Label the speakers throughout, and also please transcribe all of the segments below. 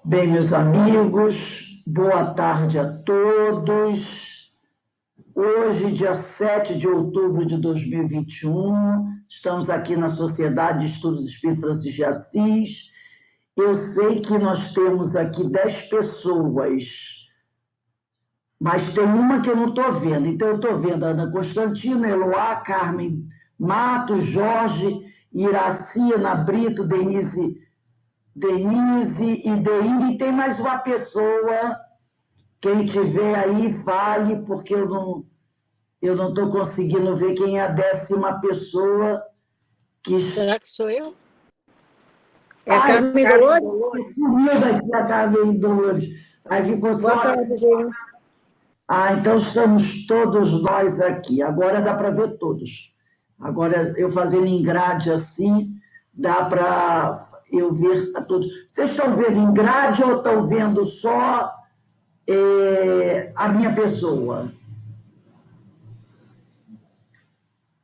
Speaker 1: Bem, meus amigos, boa tarde a todos. Hoje, dia 7 de outubro de 2021, estamos aqui na Sociedade de Estudos Espírita Francisco de Assis. Eu sei que nós temos aqui 10 pessoas, mas tem uma que eu não estou vendo. Então, eu estou vendo a Ana Constantina, Eloá, Carmen Matos, Jorge, Iraci, Ana Brito, Denise e Deine, e tem mais uma pessoa. Quem tiver aí, fale, porque eu não estou conseguindo ver quem é a 10ª pessoa que...
Speaker 2: Será que sou eu?
Speaker 3: É a Carmen Dolores?
Speaker 1: Sumiu daqui a Carmen Dolores. Aí ficou só...
Speaker 3: Boa tarde, gente.
Speaker 1: Então estamos todos nós aqui. Agora dá para ver todos. Agora, eu fazendo em grade assim, dá para eu ver a todos. Vocês estão vendo em grade ou estão vendo só a minha pessoa?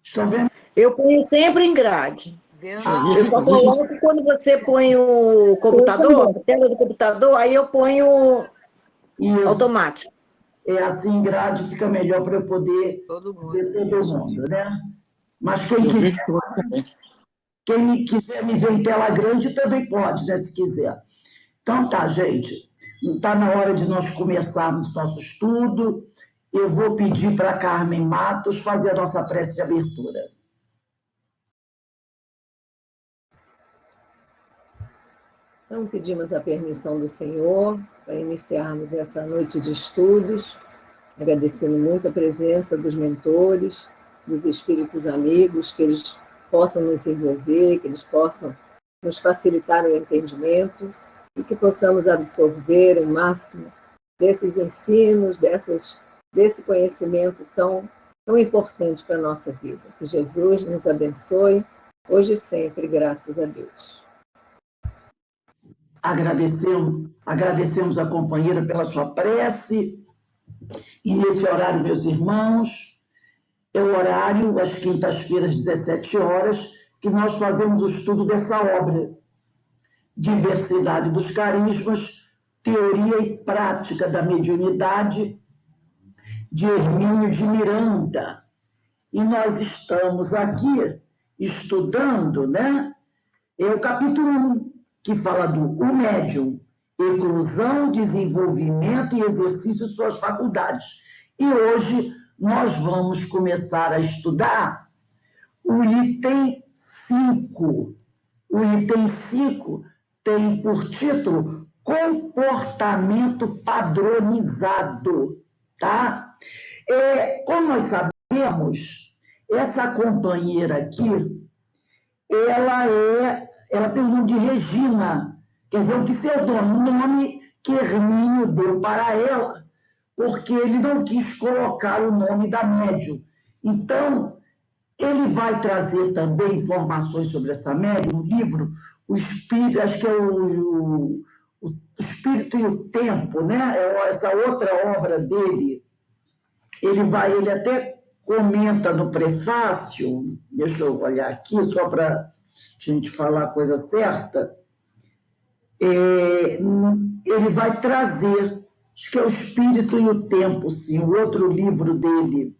Speaker 1: Estão vendo?
Speaker 3: Eu ponho sempre em grade. Eu só coloco quando você põe o computador, a tela do computador, aí eu ponho automático.
Speaker 1: Assim, em grade fica melhor para eu poder ver todo mundo, né? Mas quem quiser me ver em tela grande também pode, né, se quiser. Então tá, gente. Está na hora de nós começarmos nosso estudo. Eu vou pedir para a Carmen Matos fazer a nossa prece de abertura.
Speaker 2: Então, pedimos a permissão do Senhor para iniciarmos essa noite de estudos, agradecendo muito a presença dos mentores, dos espíritos amigos, que eles possam nos envolver, que eles possam nos facilitar o entendimento e que possamos absorver o máximo desses ensinos, desse conhecimento tão importante para a nossa vida. Que Jesus nos abençoe, hoje e sempre, graças a Deus.
Speaker 1: Agradecemos a companheira pela sua prece. E nesse horário, meus irmãos, é o horário, às quintas-feiras, 17 horas, que nós fazemos o estudo dessa obra, Diversidade dos Carismas, Teoria e Prática da Mediunidade, de Hermínio de Miranda. E nós estamos aqui estudando, né? O capítulo 1, que fala do médium, inclusão, desenvolvimento e exercício de suas faculdades. E hoje nós vamos começar a estudar o item 5. O item 5 tem por título Comportamento Padronizado, tá? Como nós sabemos, essa companheira aqui, ela tem o nome de Regina, quer dizer, um pseudônimo, um nome que Hermínio deu para ela, porque ele não quis colocar o nome da médium. Então, ele vai trazer também informações sobre essa médium no livro O Espírito, acho que é o Espírito e o Tempo, né? Essa outra obra dele. Ele até comenta no prefácio, deixa eu olhar aqui, só para a gente falar a coisa certa, ele vai trazer, acho que é o Espírito e o Tempo, sim, o outro livro dele,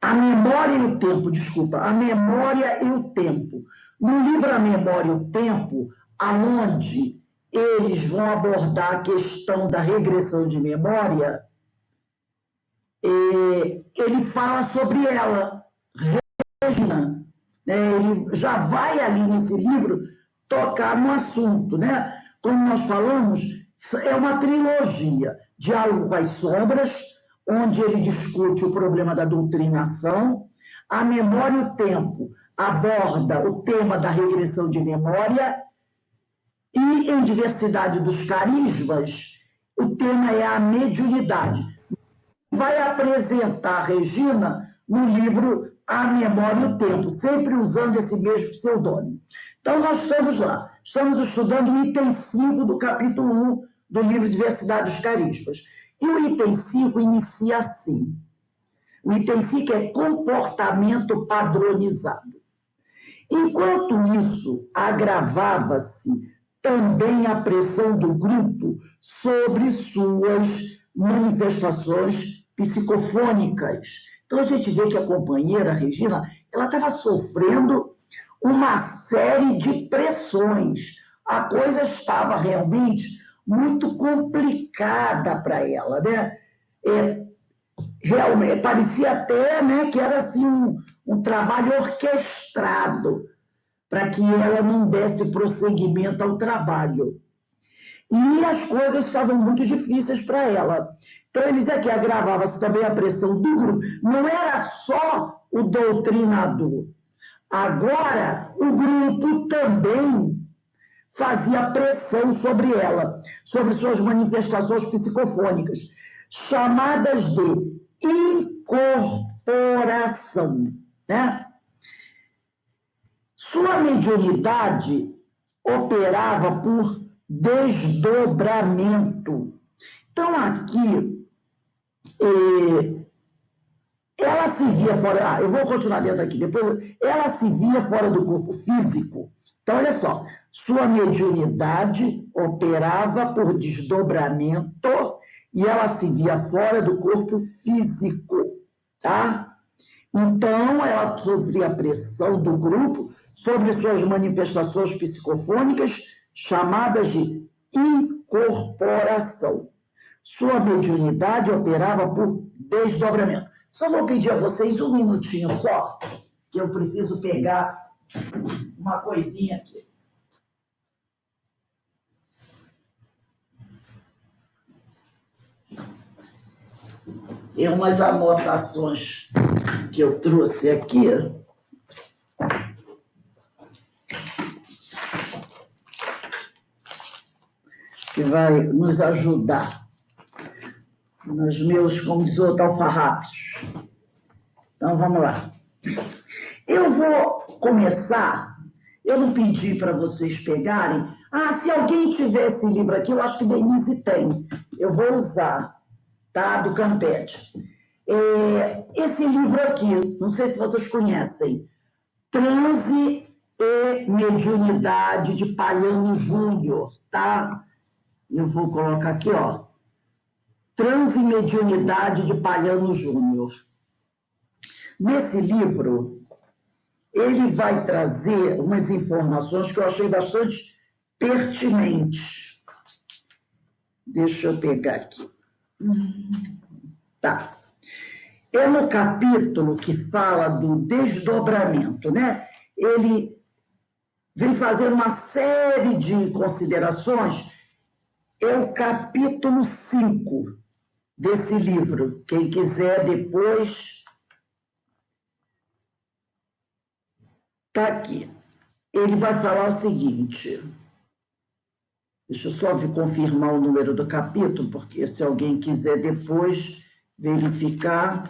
Speaker 1: A Memória e o Tempo, desculpa, A Memória e o Tempo. No livro A Memória e o Tempo, aonde eles vão abordar a questão da regressão de memória, ele fala sobre ela, Regina. Ele já vai ali nesse livro tocar no assunto, né? Como nós falamos, é uma trilogia, Diálogo com as Sombras, onde ele discute o problema da doutrinação. A Memória e o Tempo aborda o tema da regressão de memória. E em Diversidade dos Carismas, o tema é a mediunidade. Vai apresentar a Regina no livro A Memória e o Tempo, sempre usando esse mesmo pseudônimo. Então, nós estamos lá, estamos estudando o item 5 do capítulo 1 do livro Diversidade dos Carismas. E o item 5 inicia assim. O item 5 é comportamento padronizado. Enquanto isso agravava-se também a pressão do grupo sobre suas manifestações psicofônicas. Então, a gente vê que a companheira, Regina, ela estava sofrendo uma série de pressões. A coisa estava realmente muito complicada para ela, né? Realmente, parecia até, né, que era assim, um trabalho orquestrado para que ela não desse prosseguimento ao trabalho. E as coisas estavam muito difíceis para ela. Então, eles aqui agravava-se também a pressão do grupo. Não era só o doutrinador. Agora, o grupo também fazia pressão sobre ela, sobre suas manifestações psicofônicas, chamadas de incorporação, né? Sua mediunidade operava por desdobramento. Então, aqui, ela se via fora... eu vou continuar lendo aqui, depois. Ela se via fora do corpo físico. Então, olha só. Sua mediunidade operava por desdobramento e ela se via fora do corpo físico, tá? Então, ela sofria pressão do grupo sobre suas manifestações psicofônicas, chamadas de incorporação. Sua mediunidade operava por desdobramento. Só vou pedir a vocês um minutinho só, que eu preciso pegar uma coisinha aqui. Tem umas anotações que eu trouxe aqui. Que vai nos ajudar nos meus, como diz o outro, alfarrápios. Então, vamos lá. Eu vou começar, eu não pedi para vocês pegarem. Se alguém tiver esse livro aqui, eu acho que Denise tem. Eu vou usar, tá? Do Campete. Esse livro aqui, não sei se vocês conhecem, Transe e Mediunidade, de Palhano Júnior, tá? Eu vou colocar aqui, ó. Transe e Mediunidade, de Palhano Júnior. Nesse livro, ele vai trazer umas informações que eu achei bastante pertinentes. Deixa eu pegar aqui. Tá. É no capítulo que fala do desdobramento, né? Ele vem fazer uma série de considerações. É o capítulo 5 desse livro. Quem quiser depois, está aqui. Ele vai falar o seguinte. Deixa eu só confirmar o número do capítulo, porque se alguém quiser depois verificar,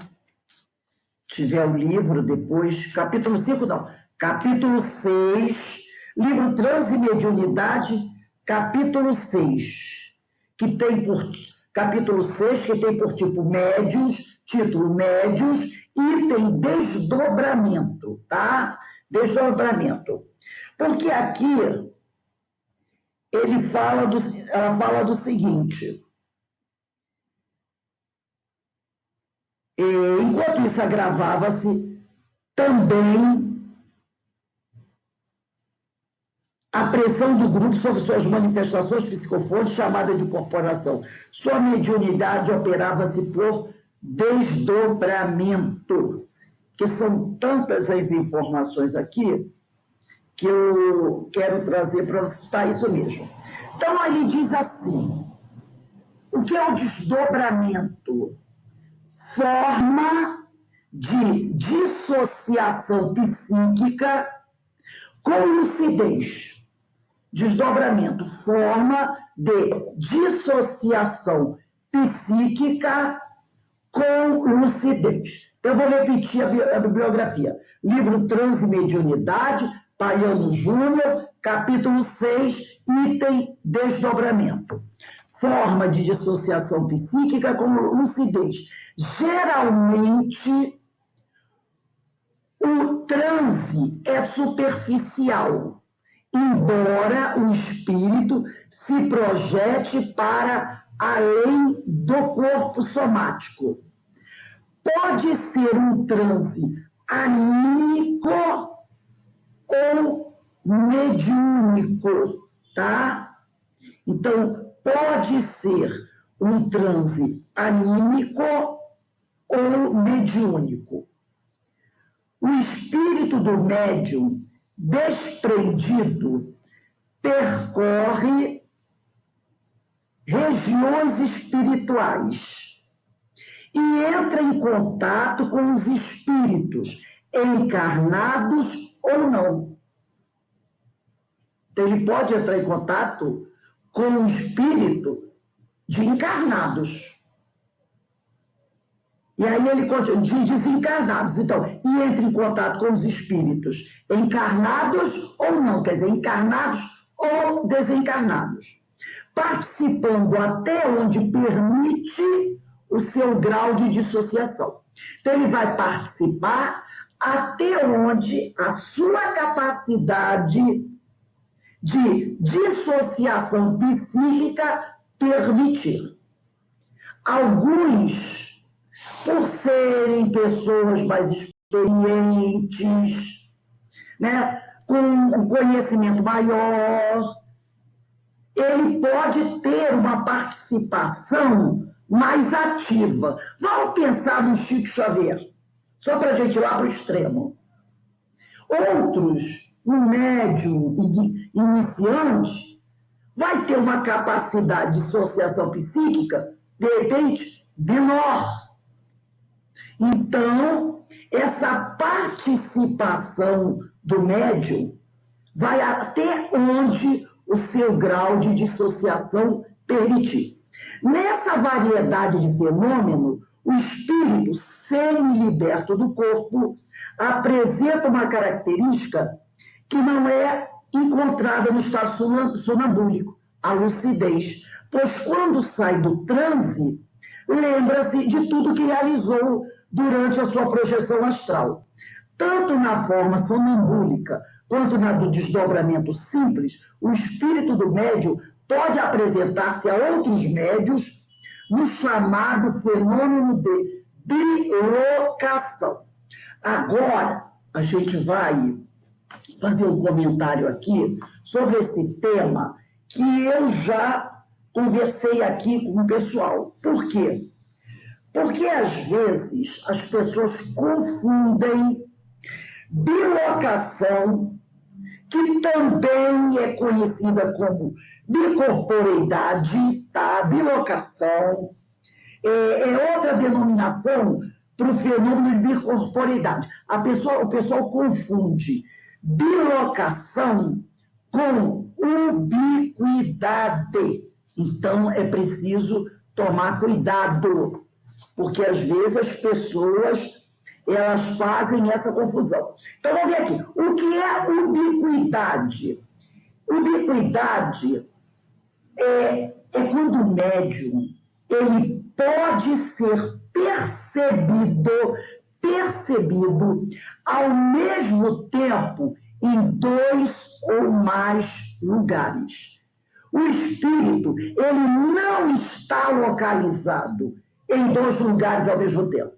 Speaker 1: tiver o livro depois, capítulo 5 não, capítulo 6, livro Transe e Mediunidade, capítulo 6, que tem por capítulo 6, que tem por título Médiuns, item desdobramento, tá? Desdobramento. Porque aqui ela fala do seguinte: enquanto isso agravava-se, também a pressão do grupo sobre suas manifestações psicofônicas, chamada de corporação. Sua mediunidade operava-se por desdobramento, que são tantas as informações aqui que eu quero trazer para citar isso mesmo. Então, ele diz assim: o que é o desdobramento? Forma de dissociação psíquica com lucidez. Desdobramento, forma de dissociação psíquica com lucidez. Então, eu vou repetir a bibliografia. Livro Transe e Mediunidade, Palhano Júnior, capítulo 6, item desdobramento. Forma de dissociação psíquica com lucidez. Geralmente, o transe é superficial e embora o espírito se projete para além do corpo somático. Pode ser um transe anímico ou mediúnico, tá? Então, pode ser um transe anímico ou mediúnico. O espírito do médium desprendido percorre regiões espirituais e entra em contato com os espíritos, encarnados ou não. Então, ele pode entrar em contato com o espírito de encarnados. E aí ele continua, de desencarnados, então, e entra em contato com os espíritos encarnados ou não, quer dizer, encarnados ou desencarnados, participando até onde permite o seu grau de dissociação. Então, ele vai participar até onde a sua capacidade de dissociação psíquica permitir. Alguns, por serem pessoas mais experientes, né, com um conhecimento maior, ele pode ter uma participação mais ativa. Vamos pensar no Chico Xavier, só para a gente ir lá para o extremo. Outros, um médium iniciante, vai ter uma capacidade de dissociação psíquica, de repente, menor. Então, essa participação do médium vai até onde o seu grau de dissociação permitir. Nessa variedade de fenômeno, o espírito semi-liberto do corpo apresenta uma característica que não é encontrada no estado sonambúlico, a lucidez, pois quando sai do transe, lembra-se de tudo que realizou durante a sua projeção astral. Tanto na forma sonambúlica quanto na do desdobramento simples, o espírito do médium pode apresentar-se a outros médios no chamado fenômeno de bilocação. Agora, a gente vai fazer um comentário aqui sobre esse tema que eu já conversei aqui com o pessoal. Por quê? Porque, às vezes, as pessoas confundem bilocação, que também é conhecida como bicorporeidade, tá? Bilocação é outra denominação para o fenômeno de bicorporeidade. O pessoal confunde bilocação com ubiquidade. Então, é preciso tomar cuidado, porque às vezes as pessoas elas fazem essa confusão. Então, vamos ver aqui. O que é ubiquidade? Ubiquidade é quando o médium ele pode ser percebido ao mesmo tempo em 2 ou mais lugares. O espírito ele não está localizado em 2 lugares ao mesmo tempo.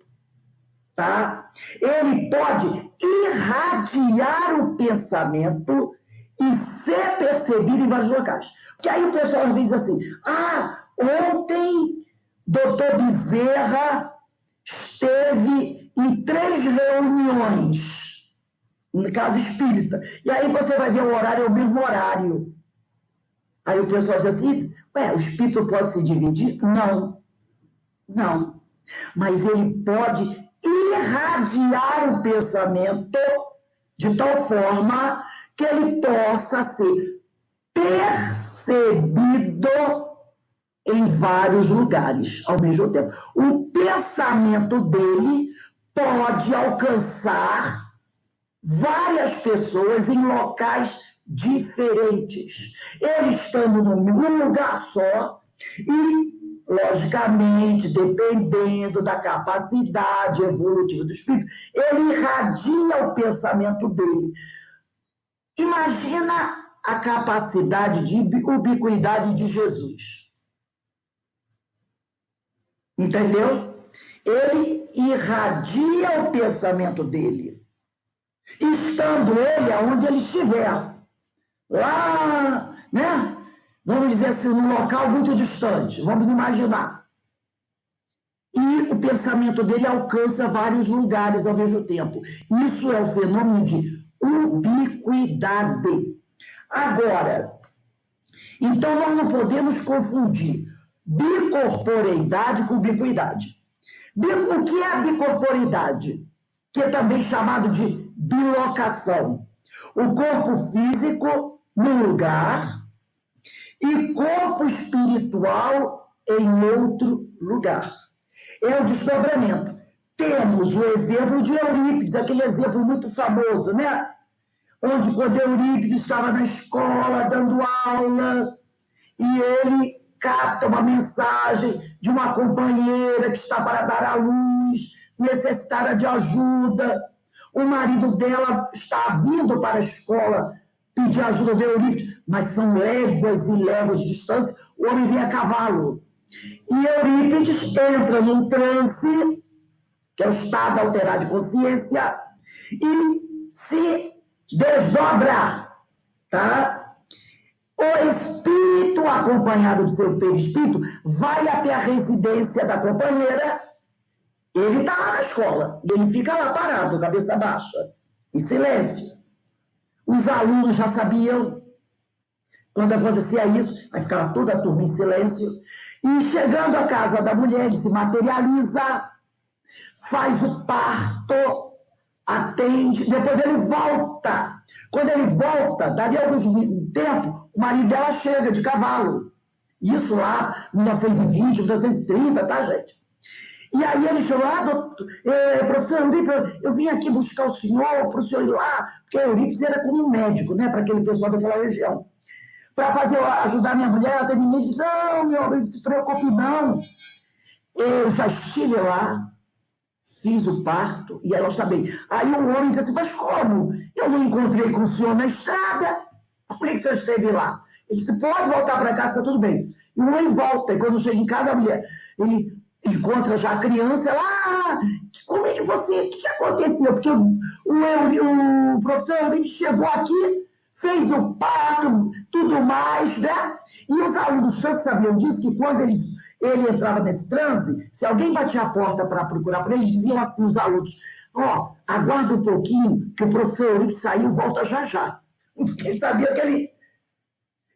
Speaker 1: Tá? Ele pode irradiar o pensamento e ser percebido em vários locais. Porque aí o pessoal diz assim, ontem doutor Bezerra esteve em 3 reuniões, no caso espírita. E aí você vai ver o horário, é o mesmo horário. Aí o pessoal diz assim, o espírito pode se dividir? Não. Mas ele pode irradiar o pensamento de tal forma que ele possa ser percebido em vários lugares ao mesmo tempo. O pensamento dele pode alcançar várias pessoas em locais diferentes. Ele estando num lugar só e, logicamente, dependendo da capacidade evolutiva do espírito, ele irradia o pensamento dele. Imagina a capacidade de ubiquidade de Jesus. Entendeu? Ele irradia o pensamento dele, estando ele aonde ele estiver. Lá, né? Vamos dizer assim, num local muito distante, vamos imaginar. E o pensamento dele alcança vários lugares ao mesmo tempo. Isso é o fenômeno de ubiquidade. Agora, então nós não podemos confundir bicorporeidade com ubiquidade. O que é a bicorporeidade? Que é também chamado de bilocação. O corpo físico num lugar e corpo espiritual em outro lugar. É o desdobramento. Temos o exemplo de Eurípides, aquele exemplo muito famoso, né? Onde quando Eurípides estava na escola dando aula e ele capta uma mensagem de uma companheira que está para dar à luz, necessitada de ajuda. O marido dela está vindo para a escola pedir ajuda de Eurípides, mas são léguas e léguas de distância, o homem vem a cavalo. E Eurípides entra num transe, que é o estado alterado de consciência, e se desdobra, tá? O espírito, acompanhado do seu perispírito, vai até a residência da companheira. Ele está lá na escola, e ele fica lá parado, cabeça baixa, em silêncio. Os alunos já sabiam, quando acontecia isso, aí ficava toda a turma em silêncio. E chegando à casa da mulher, ele se materializa, faz o parto, atende, depois ele volta. Quando ele volta, dali a alguns tempo, o marido dela chega de cavalo. Isso lá, em 1920, 1930, tá, gente? E aí ele chegou lá, professor Eurípides, eu vim aqui buscar o senhor, para o senhor ir lá, porque Eurípides era como um médico, né, para aquele pessoal daquela região. Para ajudar minha mulher, ela teve medo, disse, não, meu amigo, não se preocupe não. Eu já estive lá, fiz o parto, e ela está bem. Aí o homem disse assim, mas como? Eu não encontrei com o senhor na estrada, como é que o senhor esteve lá? Ele disse, pode voltar para casa, está tudo bem. E o homem volta, e quando chega em casa, a mulher, ele encontra já a criança, ela, como é que você, o que aconteceu? Porque o professor Eurípides chegou aqui, fez o parto, tudo mais, né? E os alunos tanto sabiam disso que quando ele entrava nesse transe, se alguém batia a porta para procurar por ele, eles diziam assim, os alunos, aguarda um pouquinho, que o professor Eurípides saiu, volta já já. Porque ele sabia que ele...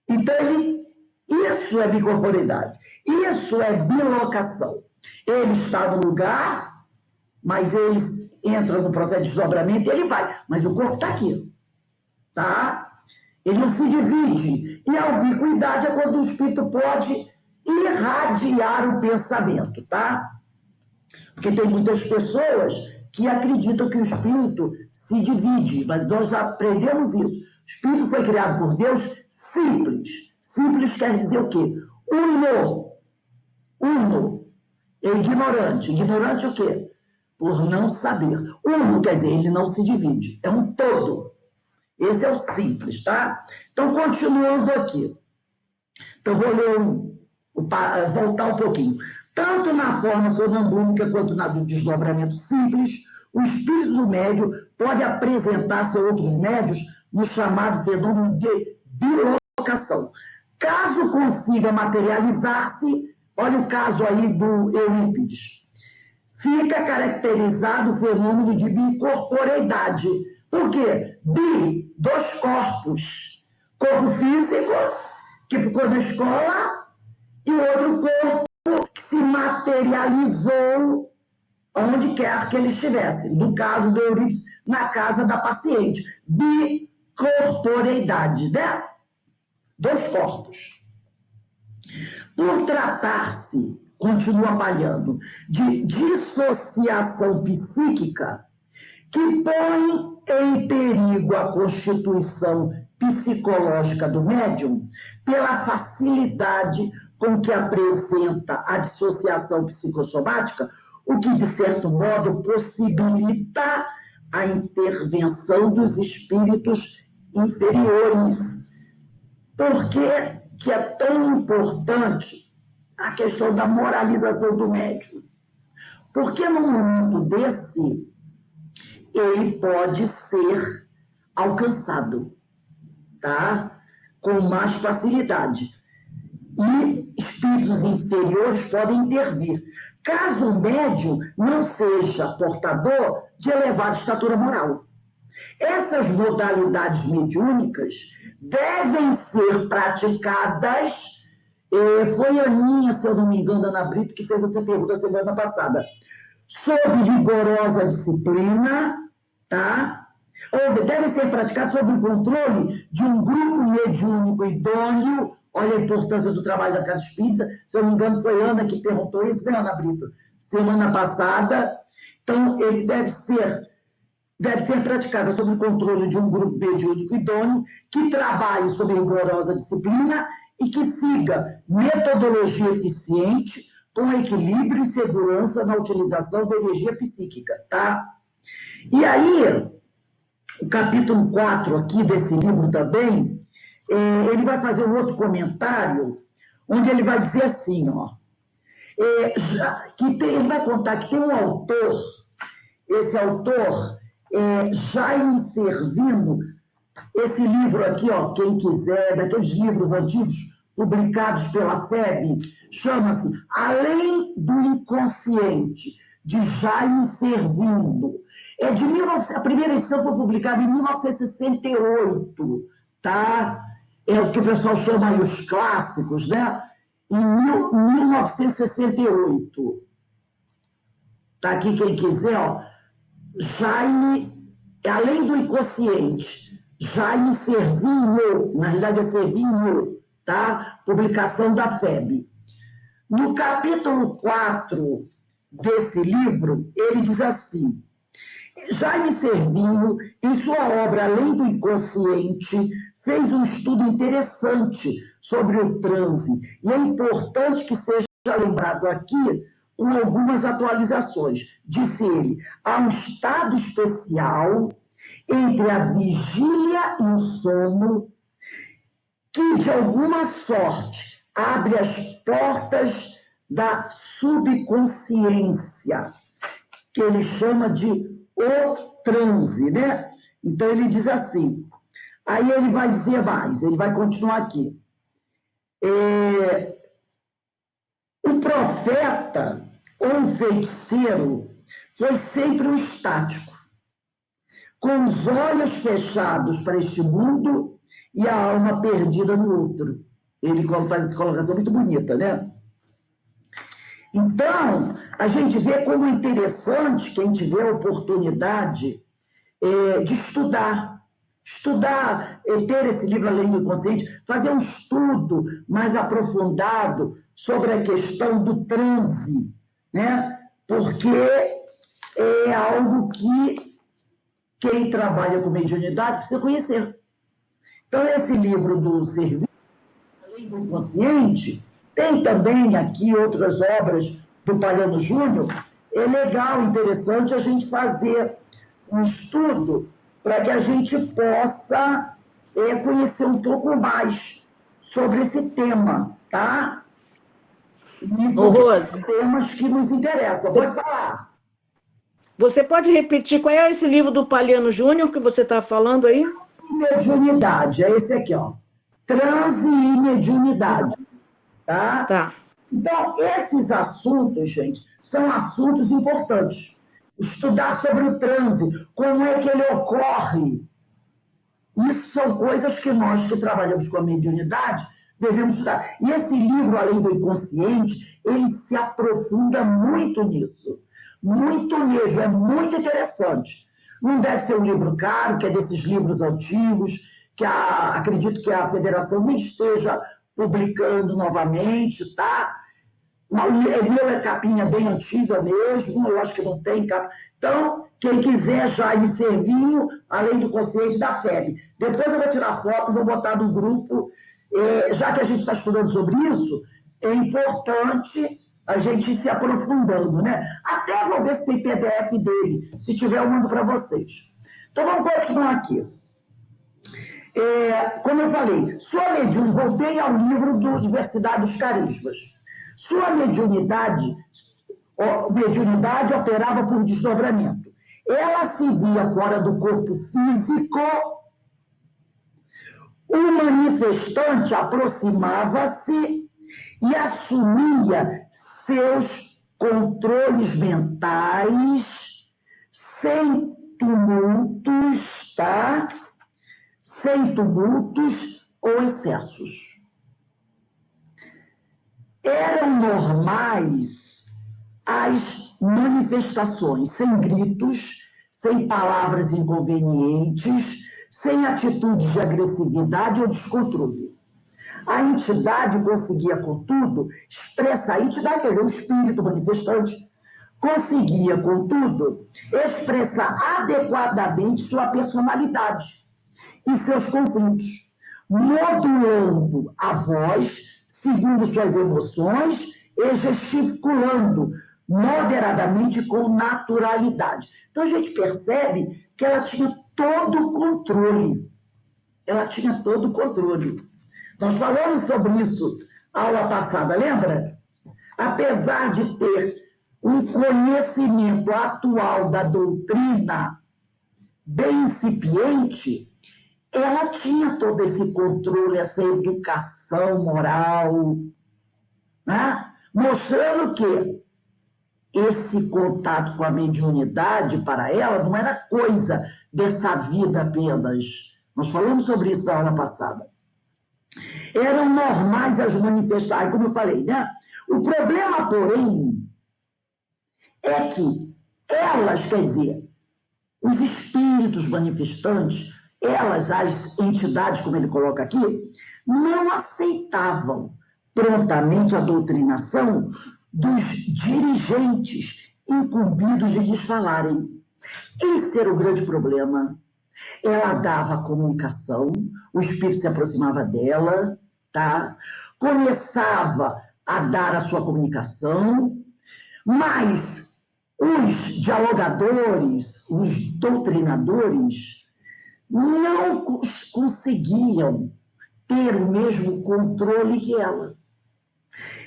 Speaker 1: Então, isso é bicorporeidade. Isso é bilocação. Ele está no lugar, mas ele entra no processo de desdobramento e ele vai. Mas o corpo está aqui. Tá? Ele não se divide. E a ubiquidade é quando o espírito pode irradiar o pensamento, tá? Porque tem muitas pessoas que acreditam que o espírito se divide, mas nós já aprendemos isso. O espírito foi criado por Deus simples. Simples quer dizer o quê? Uno. É ignorante. Ignorante o quê? Por não saber. Uno quer dizer, ele não se divide. É um todo. Esse é o simples, tá? Então, continuando aqui. Então, vou ler voltar um pouquinho. Tanto na forma sonambúlica quanto na do desdobramento simples, o espírito do médium pode apresentar-se a outros médios no chamado fenômeno de bilocação. Caso consiga materializar-se, olha o caso aí do Eurípides, fica caracterizado o fenômeno de bicorporeidade. Por quê? Dois corpos. Corpo físico, que ficou na escola, e o outro corpo que se materializou onde quer que ele estivesse. No caso do Eurípides, na casa da paciente. Bicorporeidade, né? Dois corpos. Por tratar-se, continua palhando, de dissociação psíquica, que põe em perigo a constituição psicológica do médium pela facilidade com que apresenta a dissociação psicossomática, o que, de certo modo, possibilita a intervenção dos espíritos inferiores Por que é tão importante a questão da moralização do médium? Porque num momento desse, ele pode ser alcançado, tá? Com mais facilidade. E espíritos inferiores podem intervir, caso o médium não seja portador de elevada estatura moral. Essas modalidades mediúnicas devem ser praticadas. Foi a Aninha, se eu não me engano, Ana Brito, que fez essa pergunta semana passada. Sob rigorosa disciplina, tá? Ou devem ser praticados sob o controle de um grupo mediúnico idôneo. Olha a importância do trabalho da Casa Espírita. Se eu não me engano, foi Ana que perguntou isso, né, Ana Brito? Semana passada. Então, ele deve ser praticada sob o controle de um grupo mediúnico idôneo que trabalhe sob rigorosa disciplina e que siga metodologia eficiente com equilíbrio e segurança na utilização da energia psíquica, tá? E aí, o capítulo 4 aqui desse livro também, ele vai fazer um outro comentário, onde ele vai dizer assim, ó, ele vai contar que tem um autor, esse autor, Jaime Servino, esse livro aqui, ó, quem quiser, daqueles livros antigos publicados pela FEB, chama-se Além do Inconsciente, de Jaime Servino. A primeira edição foi publicada em 1968, tá? É o que o pessoal chama aí os clássicos, né? Em 1968. Tá aqui quem quiser, ó. Jaime, Além do Inconsciente, Jaime Servinho, na realidade é Servinho, tá? Publicação da FEB. No capítulo 4 desse livro, ele diz assim: Jaime Servinho, em sua obra Além do Inconsciente, fez um estudo interessante sobre o transe, e é importante que seja lembrado aqui com algumas atualizações. Disse ele: há um estado especial entre a vigília e o sono que, de alguma sorte, abre as portas da subconsciência, que ele chama de o transe, né? Então, ele diz assim, aí ele vai dizer mais, ele vai continuar aqui. O profeta ou o feiticeiro foi sempre um estático, com os olhos fechados para este mundo e a alma perdida no outro. Ele faz essa colocação muito bonita, né? Então, a gente vê como é interessante quem tiver a oportunidade de estudar, ter esse livro Além do Inconsciente, fazer um estudo mais aprofundado sobre a questão do transe, né? Porque é algo que quem trabalha com mediunidade precisa conhecer. Então, esse livro do Serviço Além do Inconsciente, tem também aqui outras obras do Palhano Júnior. É legal, interessante a gente fazer um estudo para que a gente possa conhecer um pouco mais sobre esse tema, tá?
Speaker 3: Rose,
Speaker 1: temas que nos interessam. Pode falar.
Speaker 3: Você pode repetir qual é esse livro do Palhano Júnior que você está falando aí?
Speaker 1: Mediunidade, é esse aqui, ó. Transe e mediunidade. Tá?
Speaker 3: Tá.
Speaker 1: Então, esses assuntos, gente, são assuntos importantes. Estudar sobre o transe, como é que ele ocorre. Isso são coisas que nós que trabalhamos com a mediunidade devemos estudar. E esse livro, Além do Inconsciente, ele se aprofunda muito nisso. Muito mesmo, é muito interessante. Não deve ser um livro caro, que é desses livros antigos, que acredito que a Federação nem esteja publicando novamente, tá? Meu é capinha bem antiga mesmo, eu acho que não tem capa. Então, quem quiser, Jaime Servinho, Além do Consciente da FEB. Depois eu vou tirar foto, vou botar no grupo. Já que a gente está estudando sobre isso, é importante a gente ir se aprofundando, né? Até vou ver se tem PDF dele. Se tiver, eu mando para vocês. Então, vamos continuar aqui. Como eu falei, sua mediunidade, voltei ao livro do Diversidade dos Carismas. Sua mediunidade operava por desdobramento. Ela se via fora do corpo físico, o manifestante aproximava-se e assumia seus controles mentais sem tumultos, tá? Sem tumultos ou excessos. Eram normais as manifestações, sem gritos, sem palavras inconvenientes, sem atitudes de agressividade ou descontrole. A entidade conseguia, contudo, expressar, a entidade, quer dizer, o espírito manifestante, conseguia, contudo, expressar adequadamente sua personalidade e seus conflitos, modulando a voz segundo suas emoções e gesticulando moderadamente com naturalidade. Então a gente percebe que ela tinha todo o controle. Ela tinha todo o controle. Nós falamos sobre isso na aula passada, lembra? Apesar de ter um conhecimento atual da doutrina bem incipiente, ela tinha todo esse controle, essa educação moral, né? Mostrando que esse contato com a mediunidade, para ela, não era coisa dessa vida apenas. Nós falamos sobre isso na aula passada. Eram normais as manifestações, como eu falei, né? O problema, porém, é que elas, quer dizer, os espíritos manifestantes, elas, as entidades, como ele coloca aqui, não aceitavam prontamente a doutrinação dos dirigentes incumbidos de lhes falarem. Esse era o grande problema. Ela dava a comunicação, o espírito se aproximava dela, tá? Começava a dar a sua comunicação, mas os dialogadores, os doutrinadores, não conseguiam ter o mesmo controle que ela.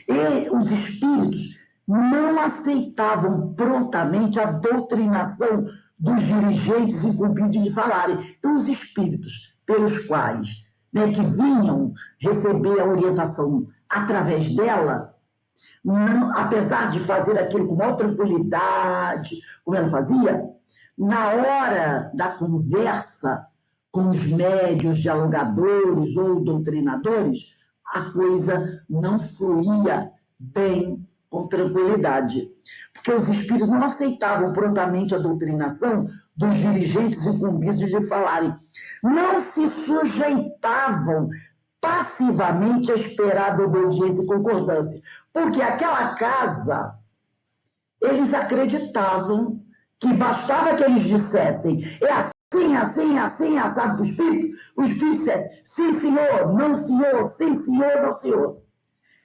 Speaker 1: E os espíritos não aceitavam prontamente a doutrinação dos dirigentes incumbidos de falarem. Então, os espíritos pelos quais, né, que vinham receber a orientação através dela, não, apesar de fazer aquilo com maior tranquilidade, como ela fazia, na hora da conversa com os médios, dialogadores ou doutrinadores, a coisa não fluía bem, com tranquilidade. Porque os espíritos não aceitavam prontamente a doutrinação dos dirigentes incumbidos de falarem. Não se sujeitavam passivamente a esperar obediência e concordância. Porque aquela casa, eles acreditavam que bastava que eles dissessem é assim, assado para o espírito dissesse sim, senhor, não, senhor, sim, senhor, não, senhor.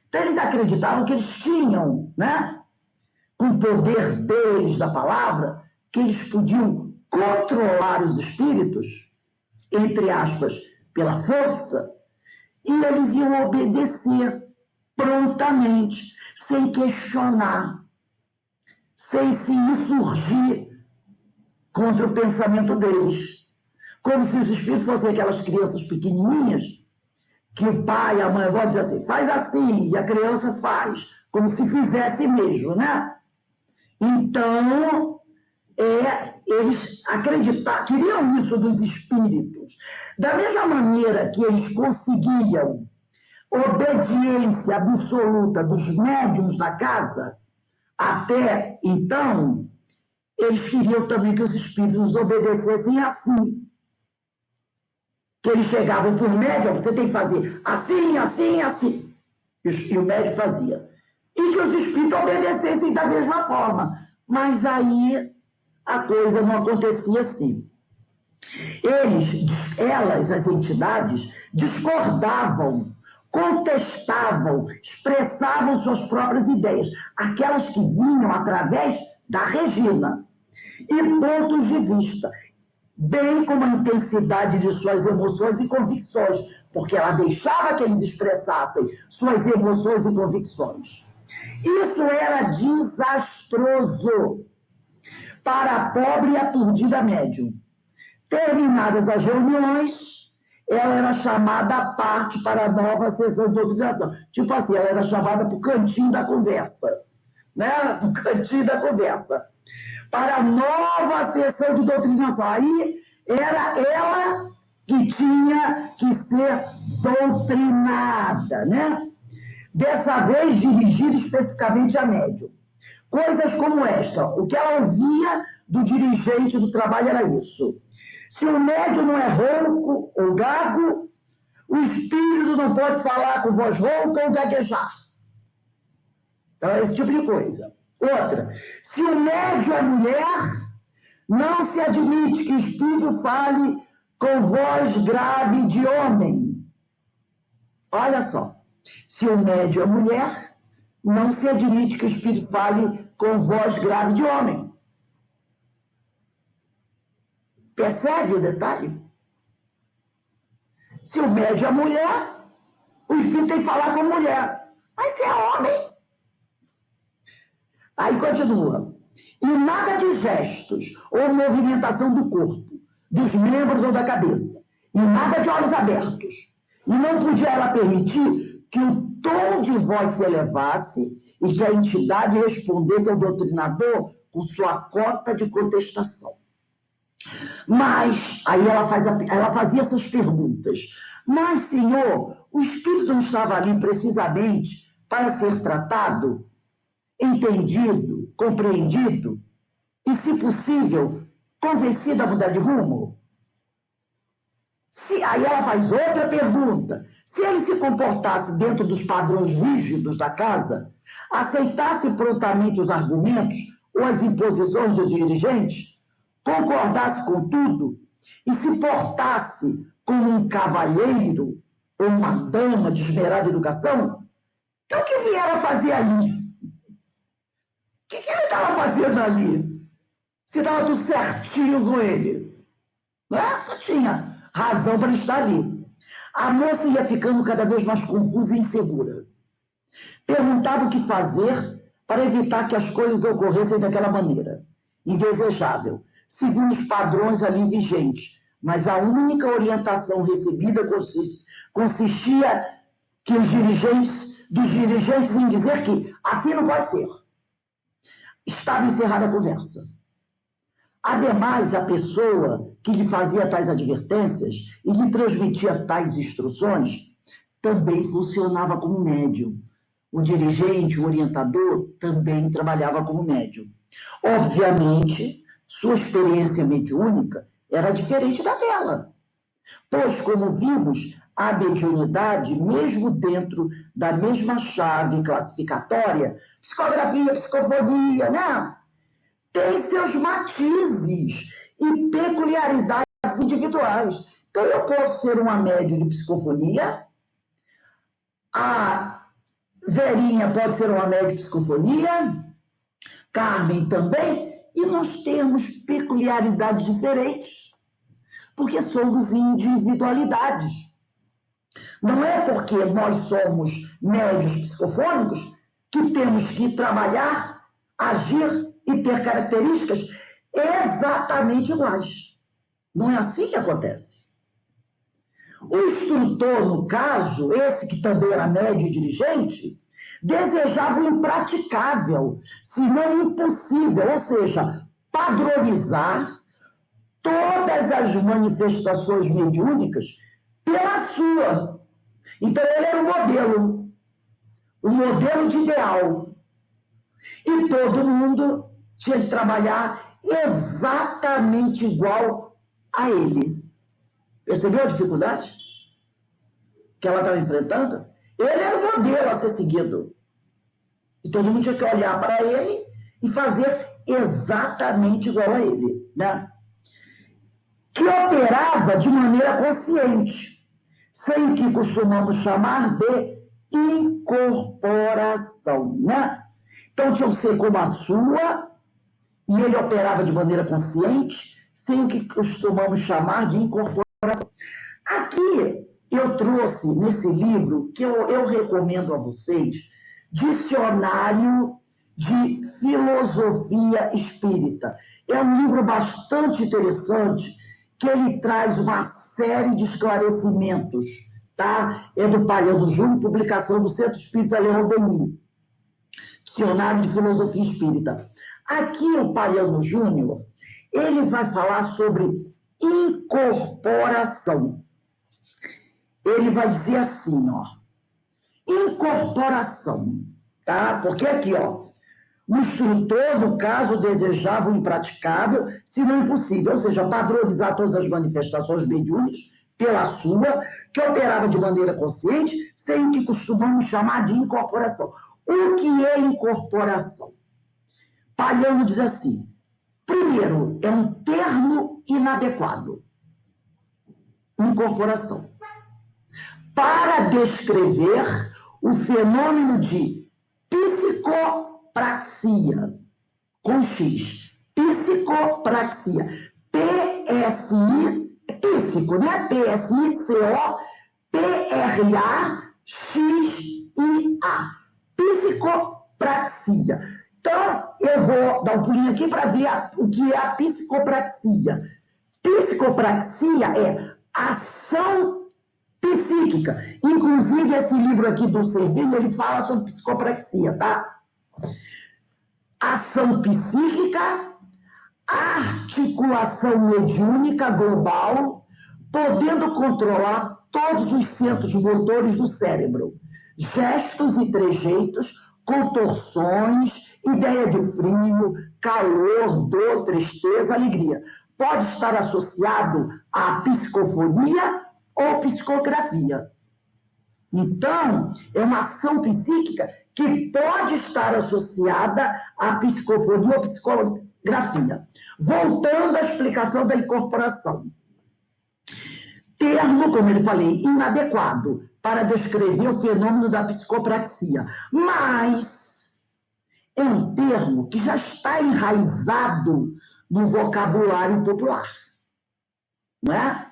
Speaker 1: Então, eles acreditavam que eles tinham, né, com o poder deles, da palavra, que eles podiam controlar os espíritos, entre aspas, pela força, e eles iam obedecer prontamente, sem questionar, sem se insurgir contra o pensamento deles. Como se os espíritos fossem aquelas crianças pequenininhas, que o pai, a mãe, a avó dizem assim, faz assim, e a criança faz, como se fizesse mesmo, né? Então, eles acreditavam, queriam isso dos espíritos. Da mesma maneira que eles conseguiam obediência absoluta dos médiuns da casa, até então, eles queriam também que os espíritos obedecessem assim. Que eles chegavam por médium, você tem que fazer assim, assim, assim. E o médium fazia. E que os espíritos obedecessem da mesma forma. Mas aí a coisa não acontecia assim. Elas, as entidades, discordavam, contestavam, expressavam suas próprias ideias, aquelas que vinham através da Regina, e pontos de vista. bem como a intensidade de suas emoções e convicções, porque ela deixava que eles expressassem suas emoções e convicções. Isso era desastroso para a pobre e aturdida médium. Terminadas as reuniões, ela era chamada à parte para a nova sessão de doutrinação. Tipo assim, ela era chamada para o cantinho da conversa, né? O cantinho da conversa. Para a nova sessão de doutrinação. Aí era ela que tinha que ser doutrinada, né? Dessa vez dirigida especificamente a médium. Coisas como esta. O que ela ouvia do dirigente do trabalho era isso. Se o médium não é rouco ou gago, o espírito não pode falar com voz rouca ou gaguejar. Então, é esse tipo de coisa. Outra, se o médium é mulher, não se admite que o espírito fale com voz grave de homem. Olha só. Se o médium é mulher, não se admite que o espírito fale com voz grave de homem. Percebe o detalhe? Se o médium é mulher, o espírito tem que falar com mulher. Mas se é homem... Aí continua. E nada de gestos ou movimentação do corpo, dos membros ou da cabeça. E nada de olhos abertos. E não podia ela permitir que o tom de voz se elevasse e que a entidade respondesse ao doutrinador com sua cota de contestação. Mas, aí ela fazia essas perguntas. Mas, senhor, o espírito não estava ali precisamente para ser tratado, entendido, compreendido e, se possível, convencido a mudar de rumo? Aí ela faz outra pergunta. Se ele se comportasse dentro dos padrões rígidos da casa, aceitasse prontamente os argumentos ou as imposições dos dirigentes, concordasse com tudo e se portasse como um cavalheiro ou uma dama de esmerada educação, então o que vieram fazer ali? O que ele estava fazendo ali? Se estava tudo certinho com ele. Não é? Só tinha razão para estar ali. A moça ia ficando cada vez mais confusa e insegura. Perguntava o que fazer para evitar que as coisas ocorressem daquela maneira. Indesejável, segundo os padrões ali vigentes. Mas a única orientação recebida consistia que dos dirigentes em dizer que assim não pode ser. Estava encerrada a conversa. Ademais, a pessoa que lhe fazia tais advertências e lhe transmitia tais instruções também funcionava como médium. O dirigente, o orientador, também trabalhava como médium. Obviamente, sua experiência mediúnica era diferente da dela, pois, como vimos, a mediunidade, mesmo dentro da mesma chave classificatória, psicografia, psicofonia, né? Tem seus matizes e peculiaridades individuais. Então, eu posso ser uma médium de psicofonia, a Verinha pode ser uma médium de psicofonia, Carmen também, e nós temos peculiaridades diferentes, porque somos individualidades. Não é porque nós somos médios psicofônicos que temos que trabalhar, agir e ter características exatamente iguais. Não é assim que acontece. O instrutor, no caso, esse que também era médio e dirigente, desejava o impraticável, se não impossível, ou seja, padronizar todas as manifestações mediúnicas pela sua. Então, ele era o modelo de ideal. E todo mundo tinha que trabalhar exatamente igual a ele. Percebeu a dificuldade que ela estava enfrentando? Ele era o modelo a ser seguido. E todo mundo tinha que olhar para ele e fazer exatamente igual a ele, né? Que operava de maneira consciente, sem o que costumamos chamar de incorporação, né? Então, tinha um ser como a sua, e ele operava de maneira consciente, sem o que costumamos chamar de incorporação. Aqui eu trouxe, nesse livro, que eu recomendo a vocês, Dicionário de Filosofia Espírita. É um livro bastante interessante, que ele traz uma série de esclarecimentos, tá? É do Pariano Júnior, publicação do Centro Espírita Leão Denis. Dicionário de Filosofia Espírita. Aqui o Pariano Júnior, ele vai falar sobre incorporação. Ele vai dizer assim, ó, incorporação, tá? Porque aqui, ó, o instrutor, no caso, desejava o impraticável, se não impossível, ou seja, padronizar todas as manifestações mediúnicas pela sua, que operava de maneira consciente, sem o que costumamos chamar de incorporação. O que é incorporação? Palhano diz assim, primeiro, é um termo inadequado. Incorporação. Para descrever o fenômeno de psicopraxia, com X. Psicopraxia. PSI, psico, né? PSICO-PRAXIA. Psicopraxia. Então, eu vou dar um pulinho aqui para ver o que é a psicopraxia. Psicopraxia é ação psíquica. Inclusive, esse livro aqui do Servino, ele fala sobre psicopraxia, tá? Ação psíquica, articulação mediúnica global, podendo controlar todos os centros motores do cérebro. Gestos e trejeitos, contorções, ideia de frio, calor, dor, tristeza, alegria. Pode estar associado à psicofonia ou psicografia. Então, é uma ação psíquica que pode estar associada à psicofonia ou psicografia. Voltando à explicação da incorporação. Termo, como eu falei, inadequado para descrever o fenômeno da psicopraxia. Mas é um termo que já está enraizado no vocabulário popular. Não é?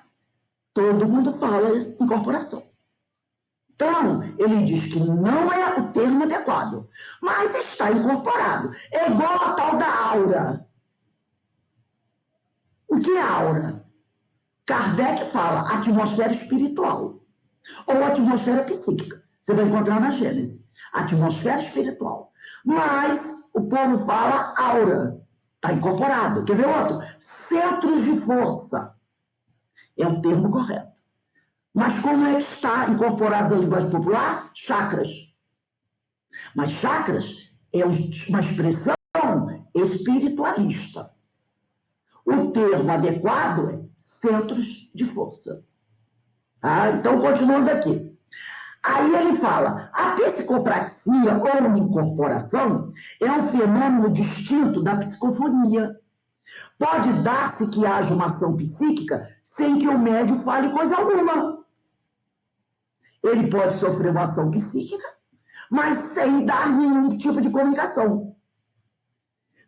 Speaker 1: Todo mundo fala incorporação. Então, ele diz que não é o termo adequado, mas está incorporado. É igual a tal da aura. O que é aura? Kardec fala atmosfera espiritual ou atmosfera psíquica. Você vai encontrar na Gênese. Atmosfera espiritual. Mas o povo fala aura. Está incorporado. Quer ver outro? Centros de força. É o termo correto. Mas como é que está incorporado na linguagem popular? Chakras. Mas chakras é uma expressão espiritualista. O termo adequado é centros de força. Tá? Então, continuando aqui. Aí ele fala, a psicopraxia ou incorporação é um fenômeno distinto da psicofonia. Pode dar-se que haja uma ação psíquica sem que o médium fale coisa alguma. Ele pode sofrer uma ação psíquica, mas sem dar nenhum tipo de comunicação.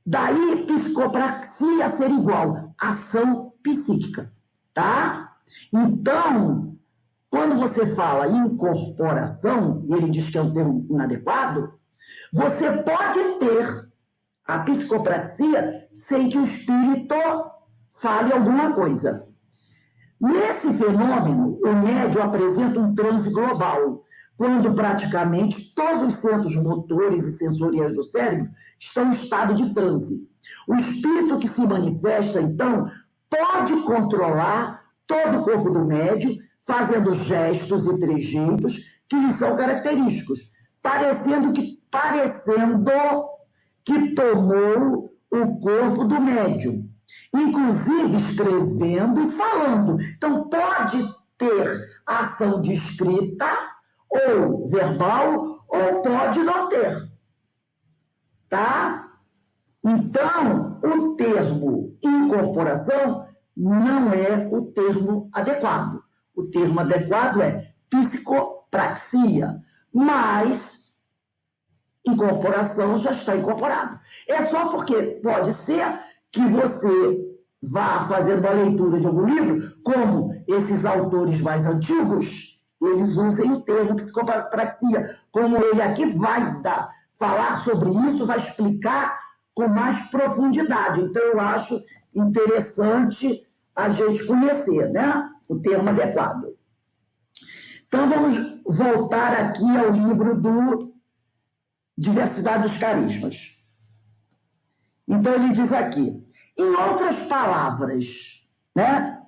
Speaker 1: Daí, psicopraxia ser igual a ação psíquica, tá? Então, quando você fala incorporação, e ele diz que é um termo inadequado, você pode ter a psicopraxia sem que o espírito fale alguma coisa. Nesse fenômeno, o médium apresenta um transe global, quando praticamente todos os centros motores e sensoriais do cérebro estão em estado de transe. O espírito que se manifesta, então, pode controlar todo o corpo do médium, fazendo gestos e trejeitos que lhe são característicos, parecendo que tomou o corpo do médium, inclusive escrevendo e falando. Então, pode ter ação de escrita ou verbal, ou pode não ter. Tá? Então, o termo incorporação não é o termo adequado. O termo adequado é psicopraxia, mas incorporação já está incorporado. É só porque pode ser que você vá fazer uma leitura de algum livro, como esses autores mais antigos, eles usem o termo psicopraxia, como ele aqui vai falar sobre isso, vai explicar com mais profundidade. Então, eu acho interessante a gente conhecer, né, o termo adequado. Então, vamos voltar aqui ao livro do Diversidade dos Carismas. Então, ele diz aqui, em outras palavras, né,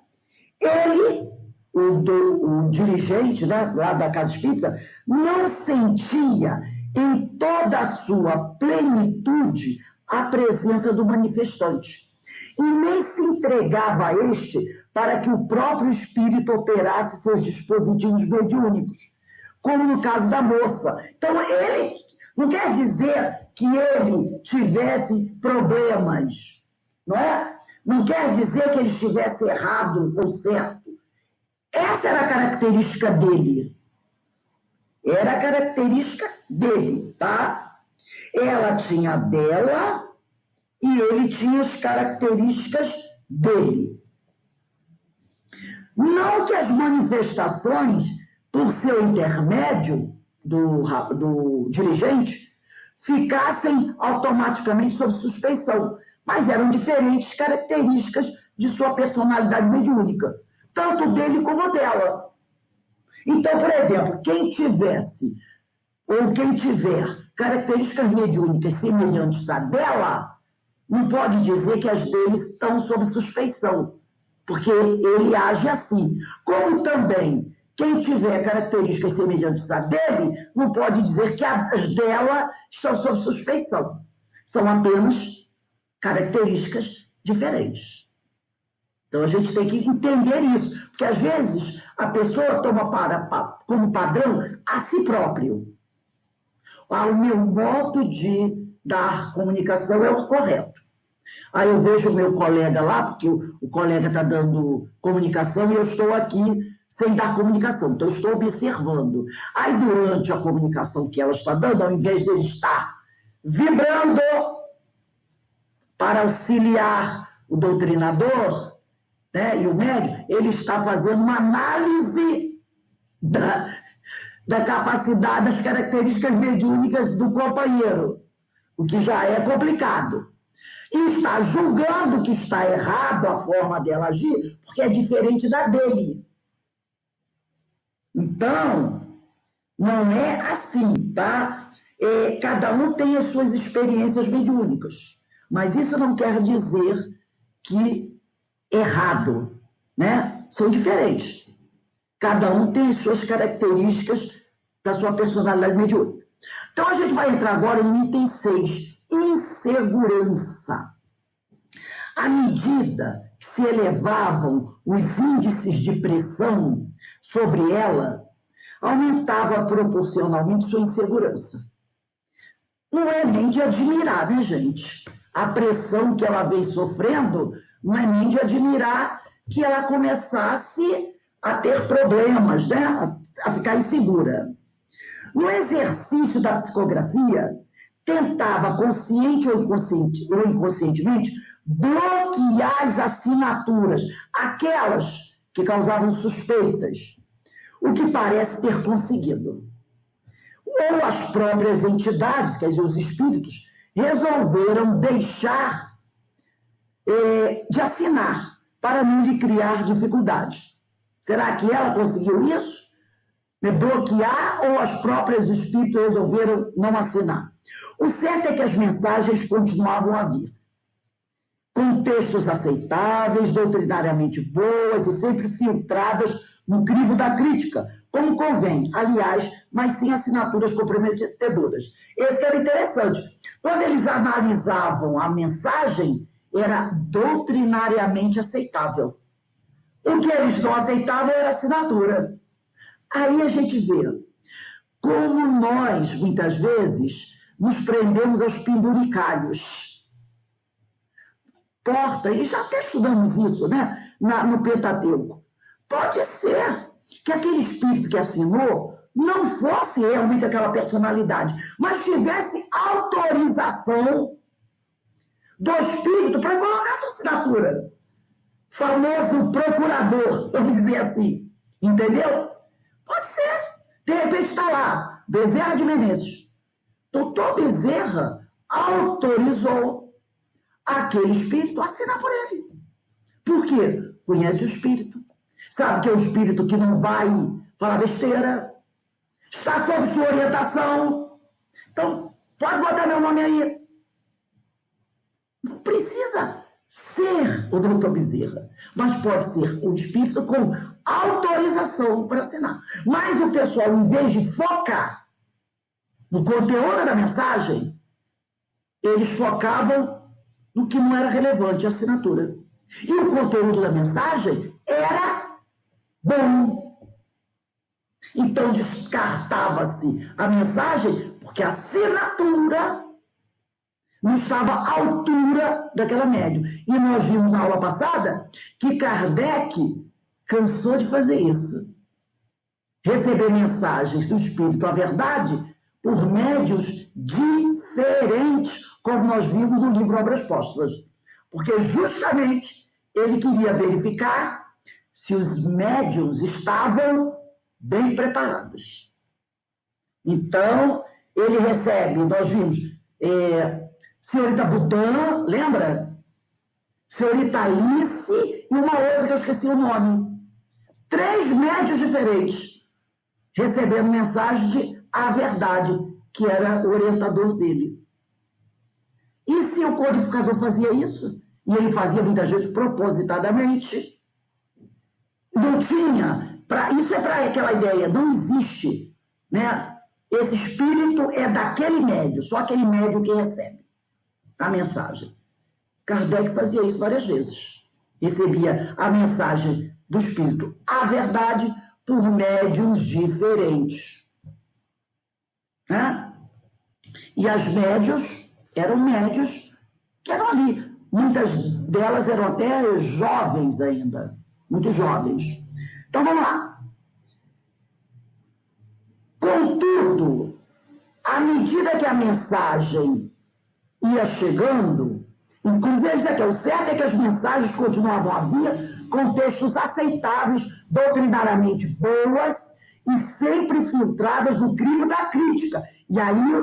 Speaker 1: ele, o dirigente, né, lá da Casa Espírita, não sentia em toda a sua plenitude a presença do manifestante, e nem se entregava a este para que o próprio espírito operasse seus dispositivos mediúnicos, como no caso da moça. Então, ele não quer dizer que ele tivesse problemas, não é? Não quer dizer que ele estivesse errado ou certo. Essa era a característica dele. Era a característica dele, tá? Ela tinha a dela e ele tinha as características dele. Não que as manifestações, por seu intermédio do dirigente, ficassem automaticamente sob suspeição, mas eram diferentes características de sua personalidade mediúnica, tanto dele como dela. Então, por exemplo, quem tiver características mediúnicas semelhantes à dela, não pode dizer que as dele estão sob suspeição, porque ele age assim. Como também, quem tiver características semelhantes à dele, não pode dizer que as dela estão sob suspeição. São apenas características diferentes. Então, a gente tem que entender isso, porque às vezes a pessoa toma como padrão a si próprio. O meu modo de dar comunicação é o correto. Aí eu vejo o meu colega lá, porque o colega está dando comunicação e eu estou aqui sem dar comunicação, então eu estou observando. Aí durante a comunicação que ela está dando, ao invés de ele estar vibrando para auxiliar o doutrinador, né, e o médium, ele está fazendo uma análise da capacidade, das características mediúnicas do companheiro, o que já é complicado. E está julgando que está errado a forma dela agir, porque é diferente da dele. Então, não é assim, tá? Cada um tem as suas experiências mediúnicas, mas isso não quer dizer que errado, né? São diferentes. Cada um tem as suas características da sua personalidade mediúnica. Então, a gente vai entrar agora no item 6, insegurança. À medida que se elevavam os índices de pressão sobre ela, aumentava proporcionalmente sua insegurança. Não é nem de admirar, né, gente? A pressão que ela vem sofrendo não é nem de admirar que ela começasse a ter problemas, né? A ficar insegura. No exercício da psicografia, tentava, consciente ou inconscientemente, bloquear as assinaturas, aquelas que causavam suspeitas, o que parece ter conseguido. Ou as próprias entidades, quer dizer, os espíritos, resolveram deixar de assinar para não lhe criar dificuldades. Será que ela conseguiu isso? Bloquear, ou as próprias espíritos resolveram não assinar? O certo é que as mensagens continuavam a vir, com textos aceitáveis, doutrinariamente boas e sempre filtradas no crivo da crítica, como convém, aliás, mas sem assinaturas comprometedoras. Esse era interessante. Quando eles analisavam a mensagem, era doutrinariamente aceitável. O que eles não aceitavam era assinatura. Aí a gente vê como nós, muitas vezes, nos prendemos aos penduricalhos. Porta, e já até estudamos isso, né? No Pentateuco. Pode ser que aquele espírito que assinou não fosse realmente aquela personalidade, mas tivesse autorização do espírito para colocar sua assinatura. famoso procurador, vamos dizer assim. Entendeu? Pode ser. De repente está lá, Bezerra de Menezes. Doutor Bezerra autorizou aquele espírito a assinar por ele. Por quê? Conhece o espírito. Sabe que é o espírito que não vai falar besteira. Está sob sua orientação. Então, pode botar meu nome aí. Não precisa ser o doutor Bezerra, mas pode ser o espírito com autorização para assinar. Mas o pessoal, em vez de focar no conteúdo da mensagem, eles focavam no que não era relevante, a assinatura. E o conteúdo da mensagem era bom. Então descartava-se a mensagem porque a assinatura não estava à altura daquela médium. E nós vimos na aula passada que Kardec cansou de fazer isso. Receber mensagens do Espírito, a verdade, por médios diferentes, como nós vimos no livro Obras Póstumas. Porque justamente ele queria verificar se os médiuns estavam bem preparados. Então, ele recebe, nós vimos, senhorita Butan, lembra? Senhorita Alice e uma outra que eu esqueci o nome. 3 médios diferentes recebendo mensagem de a verdade, que era o orientador dele. E se o codificador fazia isso? E ele fazia muitas vezes propositadamente. Não tinha, isso é para aquela ideia, não existe, né? Esse espírito é daquele médio, só aquele médio que recebe a mensagem. Kardec fazia isso várias vezes. Recebia a mensagem do espírito, a verdade, por médiuns diferentes. Né? E as médiuns eram médios que eram ali. Muitas delas eram até jovens ainda, muito jovens. Então, vamos lá. Contudo, à medida que a mensagem ia chegando, inclusive ele diz aqui, o certo é que as mensagens continuavam a vir com textos aceitáveis, doutrinariamente boas e sempre filtradas no crivo da crítica. E aí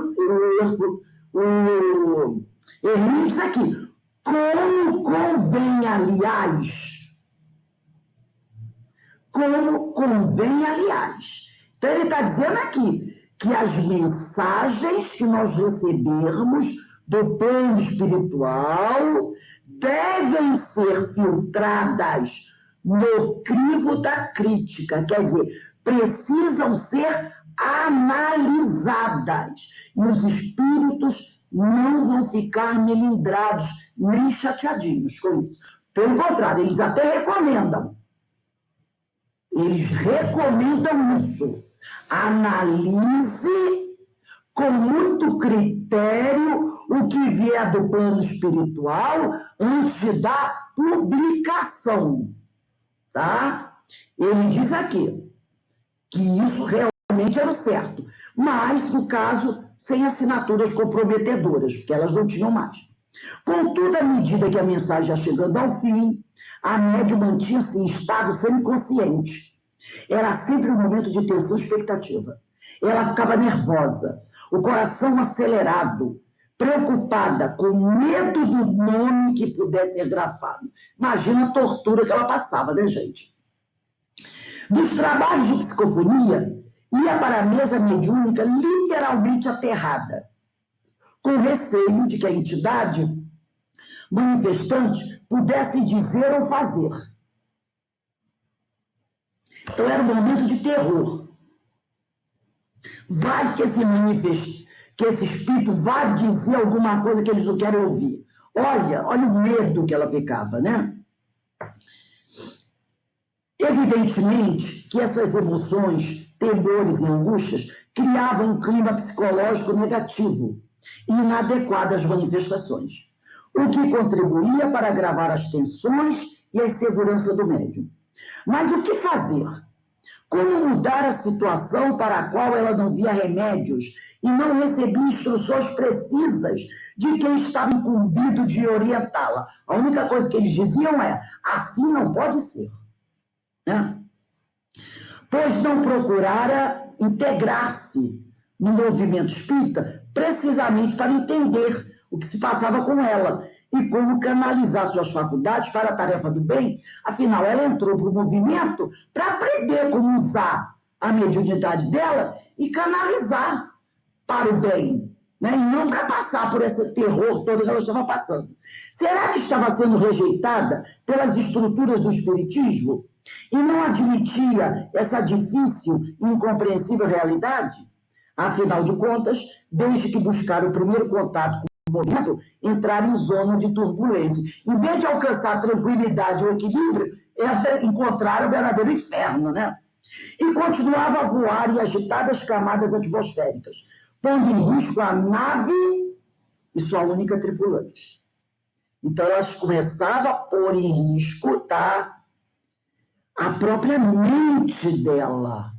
Speaker 1: o Hermínio diz aqui, como convém, aliás. Então ele está dizendo aqui que as mensagens que nós recebermos do plano espiritual devem ser filtradas no crivo da crítica, quer dizer, precisam ser analisadas. E os espíritos não vão ficar melindrados, nem chateadinhos com isso. Pelo contrário, eles até recomendam. Eles recomendam isso. Analise com muito critério o que vier do plano espiritual antes de dar publicação. Tá? Ele diz aqui que isso realmente era o certo, mas, no caso, sem assinaturas comprometedoras, porque elas não tinham mais. Contudo, à medida que a mensagem ia chegando ao fim, a médium mantinha-se em estado semiconsciente. Era sempre um momento de tensão e expectativa. Ela ficava nervosa, o coração acelerado, preocupada, com medo do nome que pudesse ser grafado. Imagina a tortura que ela passava, né, gente? Dos trabalhos de psicofonia, ia para a mesa mediúnica literalmente aterrada, com receio de que a entidade manifestante pudesse dizer ou fazer. Então era um momento de terror. Vai que esse espírito vai dizer alguma coisa que eles não querem ouvir. Olha o medo que ela ficava, né? Evidentemente que essas emoções, temores e angústias criavam um clima psicológico negativo e inadequado às manifestações, o que contribuía para agravar as tensões e a insegurança do médium. Mas o que fazer Como mudar a situação para a qual ela não via remédios e não recebia instruções precisas de quem estava incumbido de orientá-la? A única coisa que eles diziam é: assim não pode ser, né? Pois não procurara integrar-se no movimento espírita precisamente para entender o que se passava com ela e como canalizar suas faculdades para a tarefa do bem. Afinal, ela entrou para o movimento para aprender como usar a mediunidade dela e canalizar para o bem, né? E não para passar por esse terror todo que ela estava passando. Será que estava sendo rejeitada pelas estruturas do espiritismo e não admitia essa difícil e incompreensível realidade? Afinal de contas, desde que buscaram o primeiro contato com o movimento, entraram em zona de turbulência. Em vez de alcançar a tranquilidade e o equilíbrio, encontraram o verdadeiro inferno, né? E continuava a voar em agitadas camadas atmosféricas, pondo em risco a nave e sua única tripulante. Então, elas começavam a pôr em risco, tá, a própria mente dela.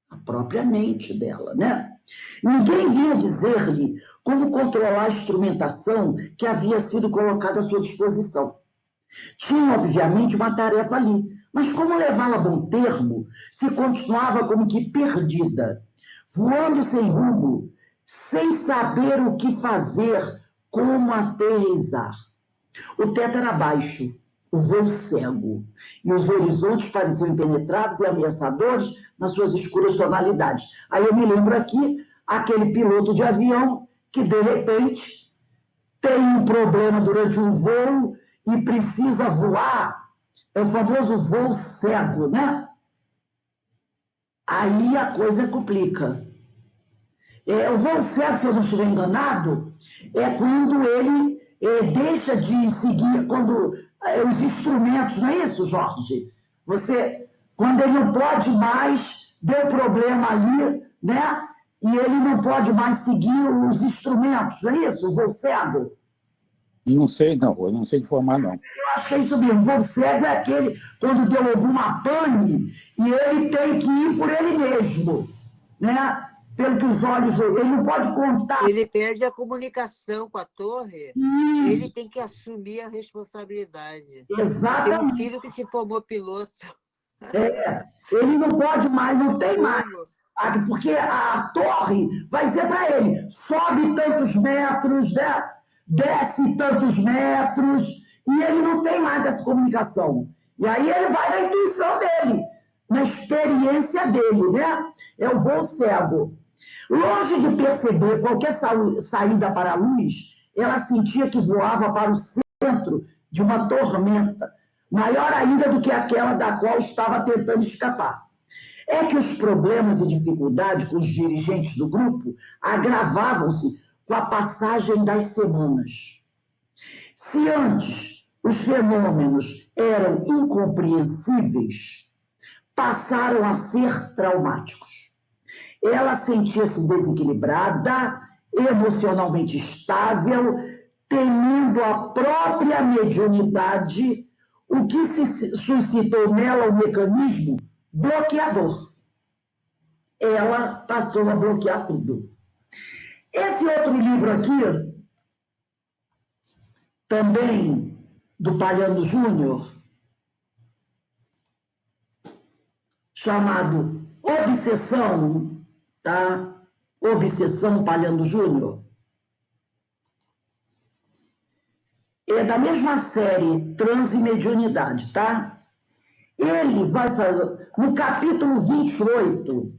Speaker 1: A própria mente dela, né? Ninguém vinha dizer-lhe como controlar a instrumentação que havia sido colocada à sua disposição. Tinha, obviamente, uma tarefa ali, mas como levá-la a bom termo se continuava como que perdida, voando sem rumo, sem saber o que fazer, como aterrissar. O teto era baixo, o voo cego, e os horizontes pareciam impenetráveis e ameaçadores nas suas escuras tonalidades. Aí eu me lembro aqui, aquele piloto de avião que, de repente, tem um problema durante um voo e precisa voar, é o famoso voo cego, né? Aí a coisa complica. O voo cego, se eu não estiver enganado, é quando ele deixa de seguir, quando os instrumentos, não é isso, Jorge? Quando ele não pode mais, deu problema ali, né? E ele não pode mais seguir os instrumentos, não é isso? O voo cego.
Speaker 4: Não sei, não. Eu não sei informar, não.
Speaker 1: Eu acho que é isso mesmo. O voo cego é aquele quando deu alguma pane e ele tem que ir por ele mesmo, né? Pelo que os olhos... Ele não pode contar.
Speaker 5: Ele perde a comunicação com a torre.
Speaker 1: Isso.
Speaker 5: Ele tem que assumir a responsabilidade.
Speaker 1: Exatamente.
Speaker 5: Tem um filho que se formou piloto.
Speaker 1: Ele não pode mais, não tem mais. Porque a torre vai dizer para ele, sobe tantos metros, né? Desce tantos metros, e ele não tem mais essa comunicação. E aí ele vai na intuição dele, na experiência dele, né? É o voo cego. Longe de perceber qualquer saída para a luz, ela sentia que voava para o centro de uma tormenta, maior ainda do que aquela da qual estava tentando escapar. É que os problemas e dificuldades com os dirigentes do grupo agravavam-se com a passagem das semanas. Se antes os fenômenos eram incompreensíveis, passaram a ser traumáticos. Ela sentia-se desequilibrada, emocionalmente estável, temendo a própria mediunidade, o que se suscitou nela o mecanismo bloqueador. Ela passou a bloquear tudo. Esse outro livro aqui, também do Palhano Júnior, chamado Obsessão, tá? Obsessão Palhano Júnior. É da mesma série Transe e Mediunidade, tá? Ele vai fazer, no capítulo 28,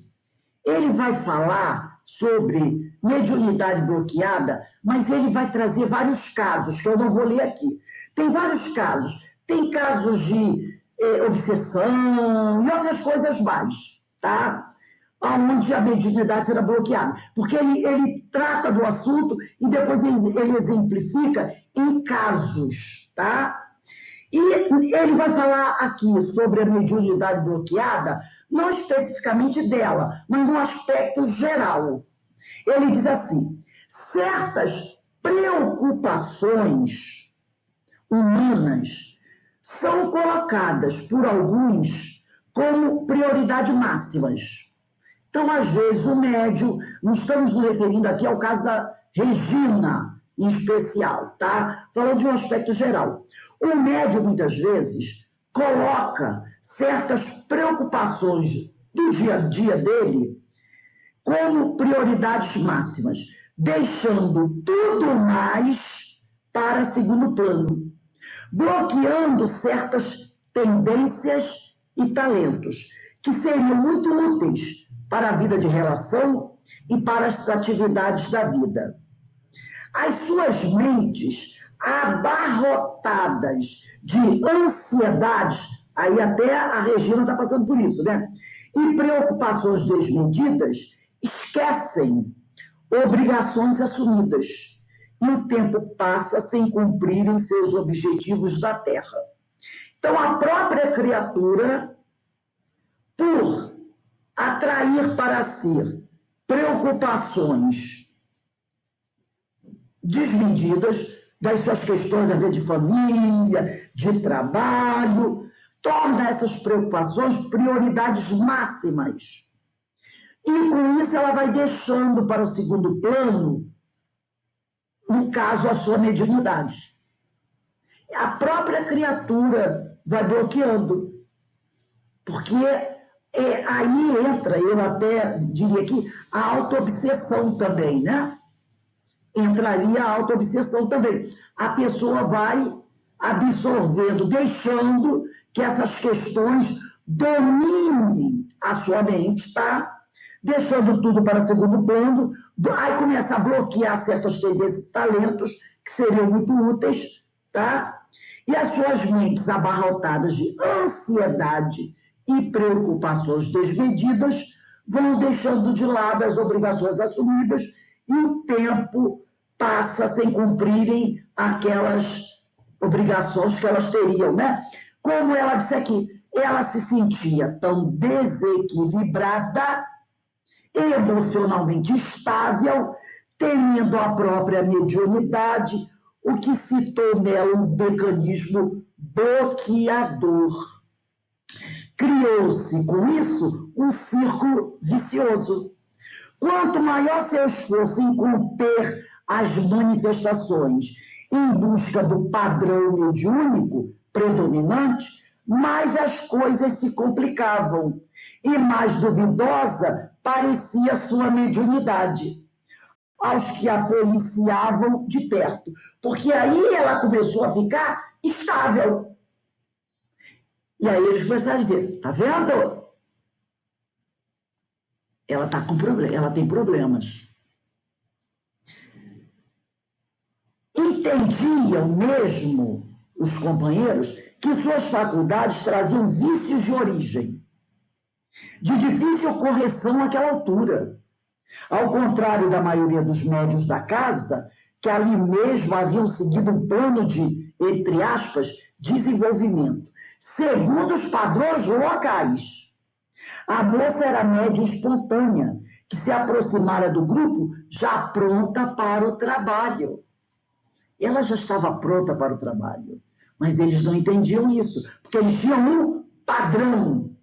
Speaker 1: ele vai falar sobre mediunidade bloqueada, mas ele vai trazer vários casos, que eu não vou ler aqui. Tem vários casos. Tem casos de obsessão e outras coisas mais, tá? Onde a mediunidade será bloqueada. Porque ele trata do assunto e depois ele exemplifica em casos, tá? E ele vai falar aqui sobre a mediunidade bloqueada, não especificamente dela, mas no aspecto geral. Ele diz assim, certas preocupações humanas são colocadas por alguns como prioridade máximas. Então, às vezes, o médium, não estamos nos referindo aqui ao caso da Regina, em especial, tá? Falando de um aspecto geral. O médium, muitas vezes, coloca certas preocupações do dia a dia dele como prioridades máximas, deixando tudo mais para segundo plano, bloqueando certas tendências e talentos que seriam muito úteis para a vida de relação e para as atividades da vida. As suas mentes abarrotadas de ansiedades, aí até a Regina está passando por isso, né? E preocupações desmedidas, esquecem obrigações assumidas. E o tempo passa sem cumprirem seus objetivos da Terra. Então, a própria criatura, por atrair para si preocupações desmedidas das suas questões a ver de família, de trabalho, torna essas preocupações prioridades máximas. E com isso ela vai deixando para o segundo plano, no caso, a sua mediunidade. A própria criatura vai bloqueando, porque aí entra, eu até diria que a autoobsessão também, né? Entraria a autoobsessão também. A pessoa vai absorvendo, deixando que essas questões dominem a sua mente, tá? Deixando tudo para segundo plano, aí começa a bloquear certas tendências e talentos que seriam muito úteis, tá? E as suas mentes abarrotadas de ansiedade e preocupações desmedidas vão deixando de lado as obrigações assumidas e o tempo passa sem cumprirem aquelas obrigações que elas teriam, né? Como ela disse aqui, ela se sentia tão desequilibrada, emocionalmente estável, temendo a própria mediunidade, o que citou nela um mecanismo bloqueador. Criou-se, com isso, um círculo vicioso. Quanto maior seu esforço em conter as manifestações em busca do padrão mediúnico predominante, mais as coisas se complicavam e mais duvidosa parecia sua mediunidade aos que a policiavam de perto. Porque aí ela começou a ficar estável. E aí eles começaram a dizer, tá vendo? Ela tá com problema, ela tem problemas. Entendiam mesmo os companheiros que suas faculdades traziam vícios de origem, de difícil correção àquela altura. Ao contrário da maioria dos médiuns da casa, que ali mesmo haviam seguido um plano de, entre aspas, desenvolvimento, segundo os padrões locais. A moça era médium espontânea, que se aproximara do grupo já pronta para o trabalho. Ela já estava pronta para o trabalho, mas eles não entendiam isso, porque eles tinham um padrão.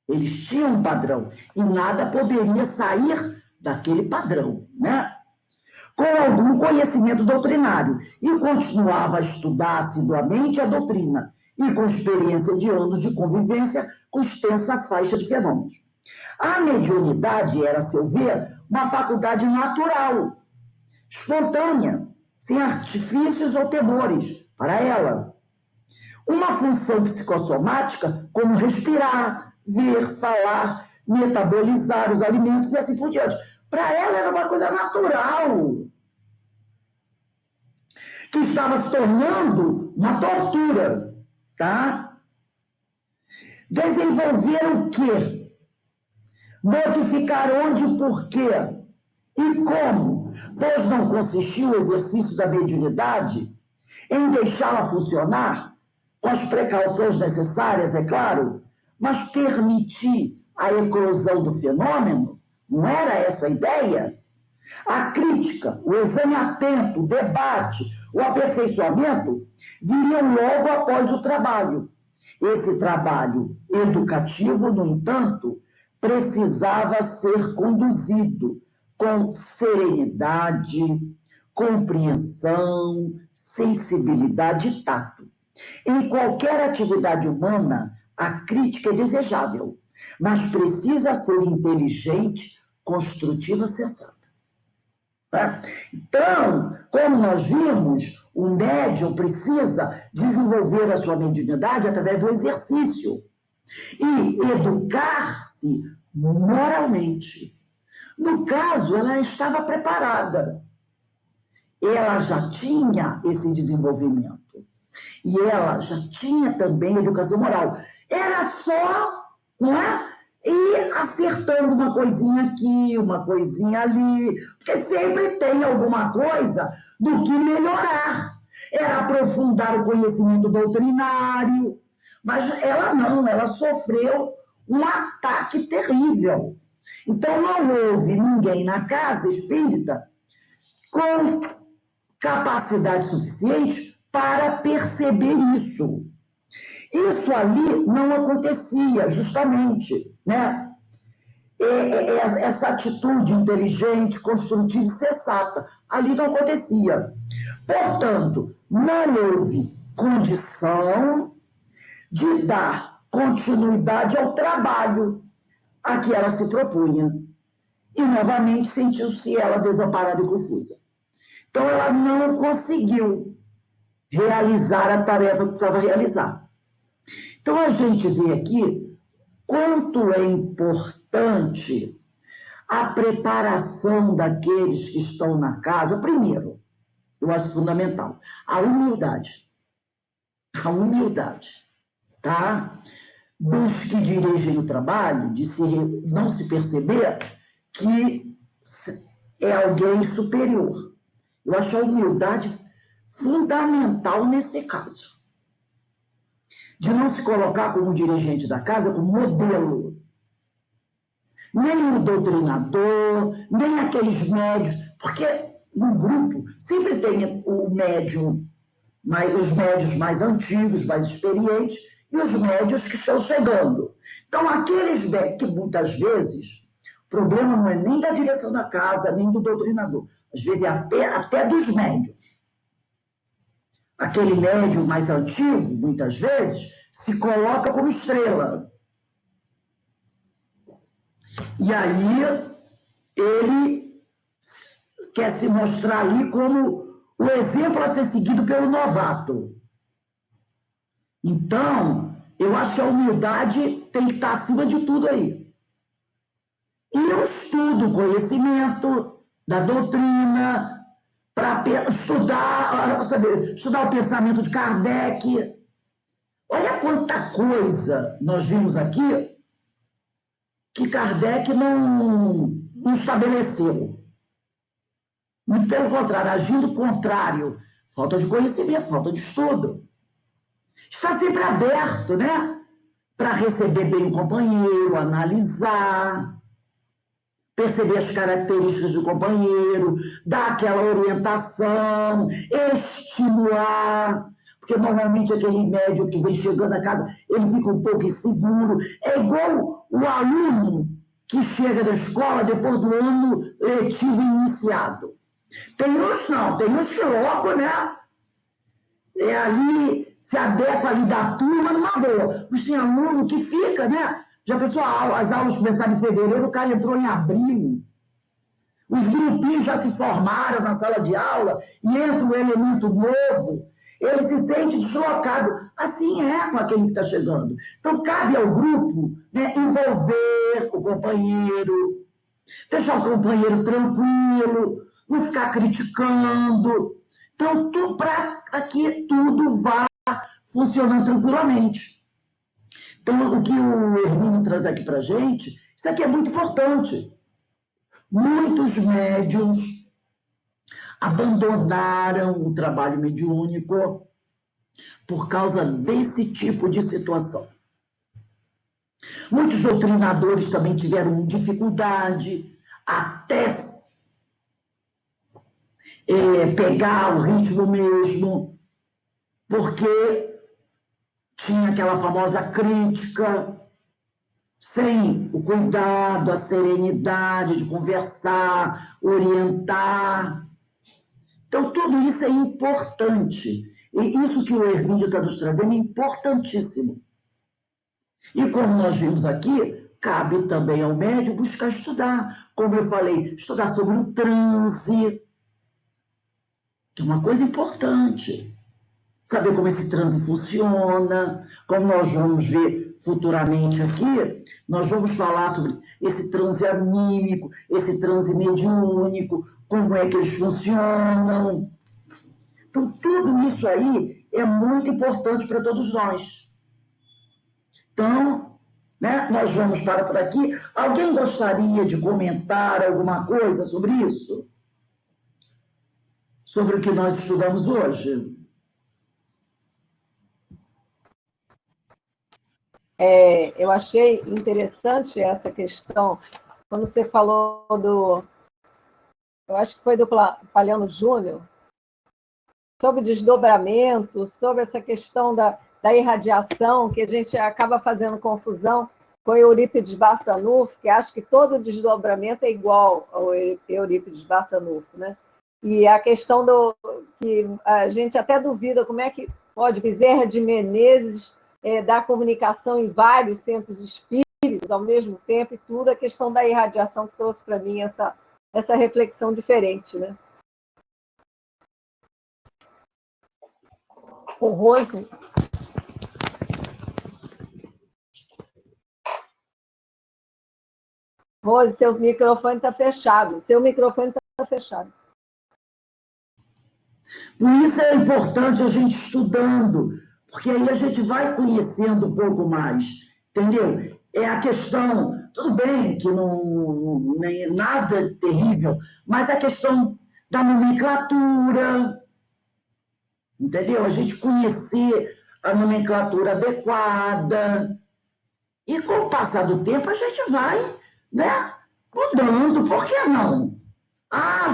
Speaker 1: Eles tinham um padrão e nada poderia sair daquele padrão, né? Com algum conhecimento doutrinário, e continuava a estudar assiduamente a doutrina, e com experiência de anos de convivência com extensa faixa de fenômenos. A mediunidade era, a seu ver, uma faculdade natural, espontânea, sem artifícios ou temores para ela. Uma função psicossomática como respirar, ver, falar, metabolizar os alimentos e assim por diante. Para ela era uma coisa natural, que estava se tornando uma tortura, tá? Desenvolver o quê? Modificar onde, por quê e como, pois não consistiu o exercício da mediunidade em deixá-la funcionar, com as precauções necessárias, é claro, mas permitir a eclosão do fenômeno. Não era essa a ideia? A crítica, o exame atento, o debate, o aperfeiçoamento viriam logo após o trabalho. Esse trabalho educativo, no entanto, precisava ser conduzido com serenidade, compreensão, sensibilidade e tato. Em qualquer atividade humana, a crítica é desejável, mas precisa ser inteligente, construtiva, sensata. Tá? Então, como nós vimos, o médium precisa desenvolver a sua mediunidade através do exercício e educar-se moralmente. No caso, ela estava preparada. Ela já tinha esse desenvolvimento. E ela já tinha também educação moral. Era só, não é? Ir acertando uma coisinha aqui, uma coisinha ali, porque sempre tem alguma coisa do que melhorar. Era aprofundar o conhecimento doutrinário, mas ela não, ela sofreu um ataque terrível. Então não houve ninguém na casa espírita com capacidade suficiente para perceber isso. Isso ali não acontecia, justamente, né? Essa atitude inteligente, construtiva e sensata, ali não acontecia. Portanto, não houve condição de dar continuidade ao trabalho a que ela se propunha. E, novamente, sentiu-se ela desamparada e confusa. Então, ela não conseguiu realizar a tarefa que precisava realizar. Então, a gente vê aqui quanto é importante a preparação daqueles que estão na casa. Primeiro, eu acho fundamental, a humildade. A humildade, tá? Dos que dirigem o trabalho, de não se perceber que é alguém superior. Eu acho a humildade fundamental nesse caso. De não se colocar como dirigente da casa, como modelo. Nem o doutrinador, nem aqueles médios, porque no grupo sempre tem o médium, os médios mais antigos, mais experientes, e os médios que estão chegando. Então, aqueles que muitas vezes, o problema não é nem da direção da casa, nem do doutrinador, às vezes é até dos médios. Aquele médium mais antigo, muitas vezes, se coloca como estrela. E aí, ele quer se mostrar ali como o exemplo a ser seguido pelo novato. Então, eu acho que a humildade tem que estar acima de tudo aí. E o estudo, o conhecimento da doutrina, para estudar o pensamento de Kardec. Olha quanta coisa nós vimos aqui que Kardec não estabeleceu. Muito pelo contrário, agindo contrário, falta de conhecimento, falta de estudo. Está sempre aberto, né? Para receber bem o companheiro, analisar, perceber as características do companheiro, dar aquela orientação, estimular, porque normalmente aquele médium que vem chegando a casa, ele fica um pouco inseguro. É igual o aluno que chega da escola depois do ano letivo iniciado. Tem uns não, tem uns que logo, né? Ali se adequa ali da turma numa boa. Mas tem aluno que fica, né? Já pensou, as aulas começaram em fevereiro, o cara entrou em abril. Os grupinhos já se formaram na sala de aula e entra um elemento novo. Ele se sente deslocado. Assim é com aquele que está chegando. Então, cabe ao grupo, né, envolver o companheiro, deixar o companheiro tranquilo, não ficar criticando. Então, para que tudo vá funcionando tranquilamente. Então, o que o Hermínio traz aqui para a gente, isso aqui é muito importante. Muitos médiuns abandonaram o trabalho mediúnico por causa desse tipo de situação. Muitos doutrinadores também tiveram dificuldade até pegar o ritmo mesmo, porque tinha aquela famosa crítica, sem o cuidado, a serenidade de conversar, orientar. Então, tudo isso é importante. E isso que o Hermínio está nos trazendo é importantíssimo. E como nós vimos aqui, cabe também ao médium buscar estudar. Como eu falei, estudar sobre o transe, que é uma coisa importante. Saber como esse transe funciona, como nós vamos ver futuramente aqui, nós vamos falar sobre esse transe anímico, esse transe mediúnico, como é que eles funcionam. Então, tudo isso aí é muito importante para todos nós. Então, né, nós vamos parar por aqui. Alguém gostaria de comentar alguma coisa sobre isso? Sobre o que nós estudamos hoje?
Speaker 2: Eu achei interessante essa questão, quando você falou eu acho que foi do Palhano Júnior, sobre desdobramento, sobre essa questão da irradiação, que a gente acaba fazendo confusão com Eurípides Barçanufo, que acha que todo desdobramento é igual ao Eurípides Barçanufo, né? E a questão que a gente até duvida como é que pode Bezerra de Menezes dar comunicação em vários centros espíritas ao mesmo tempo e tudo, a questão da irradiação que trouxe para mim essa reflexão diferente, né? O Rose. Rose, seu microfone está fechado. Seu microfone está fechado.
Speaker 1: Por isso é importante a gente estudando, porque aí a gente vai conhecendo um pouco mais, entendeu? É a questão, tudo bem que não nem nada terrível, mas a questão da nomenclatura, entendeu? A gente conhecer a nomenclatura adequada. E com o passar do tempo a gente vai, né, mudando, por que não?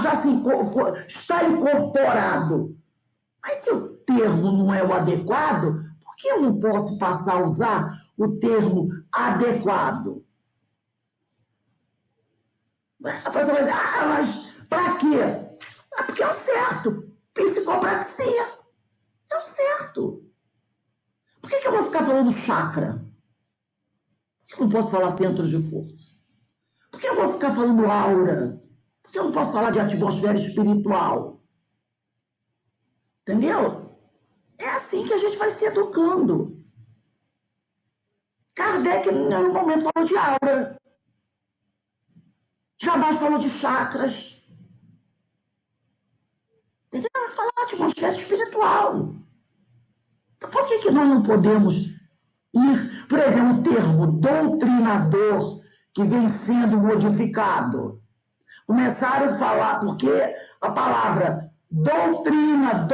Speaker 1: Já está incorporado. Mas se o termo não é o adequado, por que eu não posso passar a usar o termo adequado? A pessoa vai dizer, mas para quê? Porque é o certo. Psicopraxia. É o certo. Por que eu vou ficar falando chakra? Se eu não posso falar centros de força? Por que eu vou ficar falando aura? Por que eu não posso falar de atmosfera espiritual? Entendeu? É assim que a gente vai se educando. Kardec, em nenhum momento, falou de aura. Jamais falou de chakras. Entendeu? Vai falar de atmosfera espiritual. Então, por que nós não podemos ir, por exemplo, o termo doutrinador, que vem sendo modificado? Começaram a falar, porque a palavra doutrinador,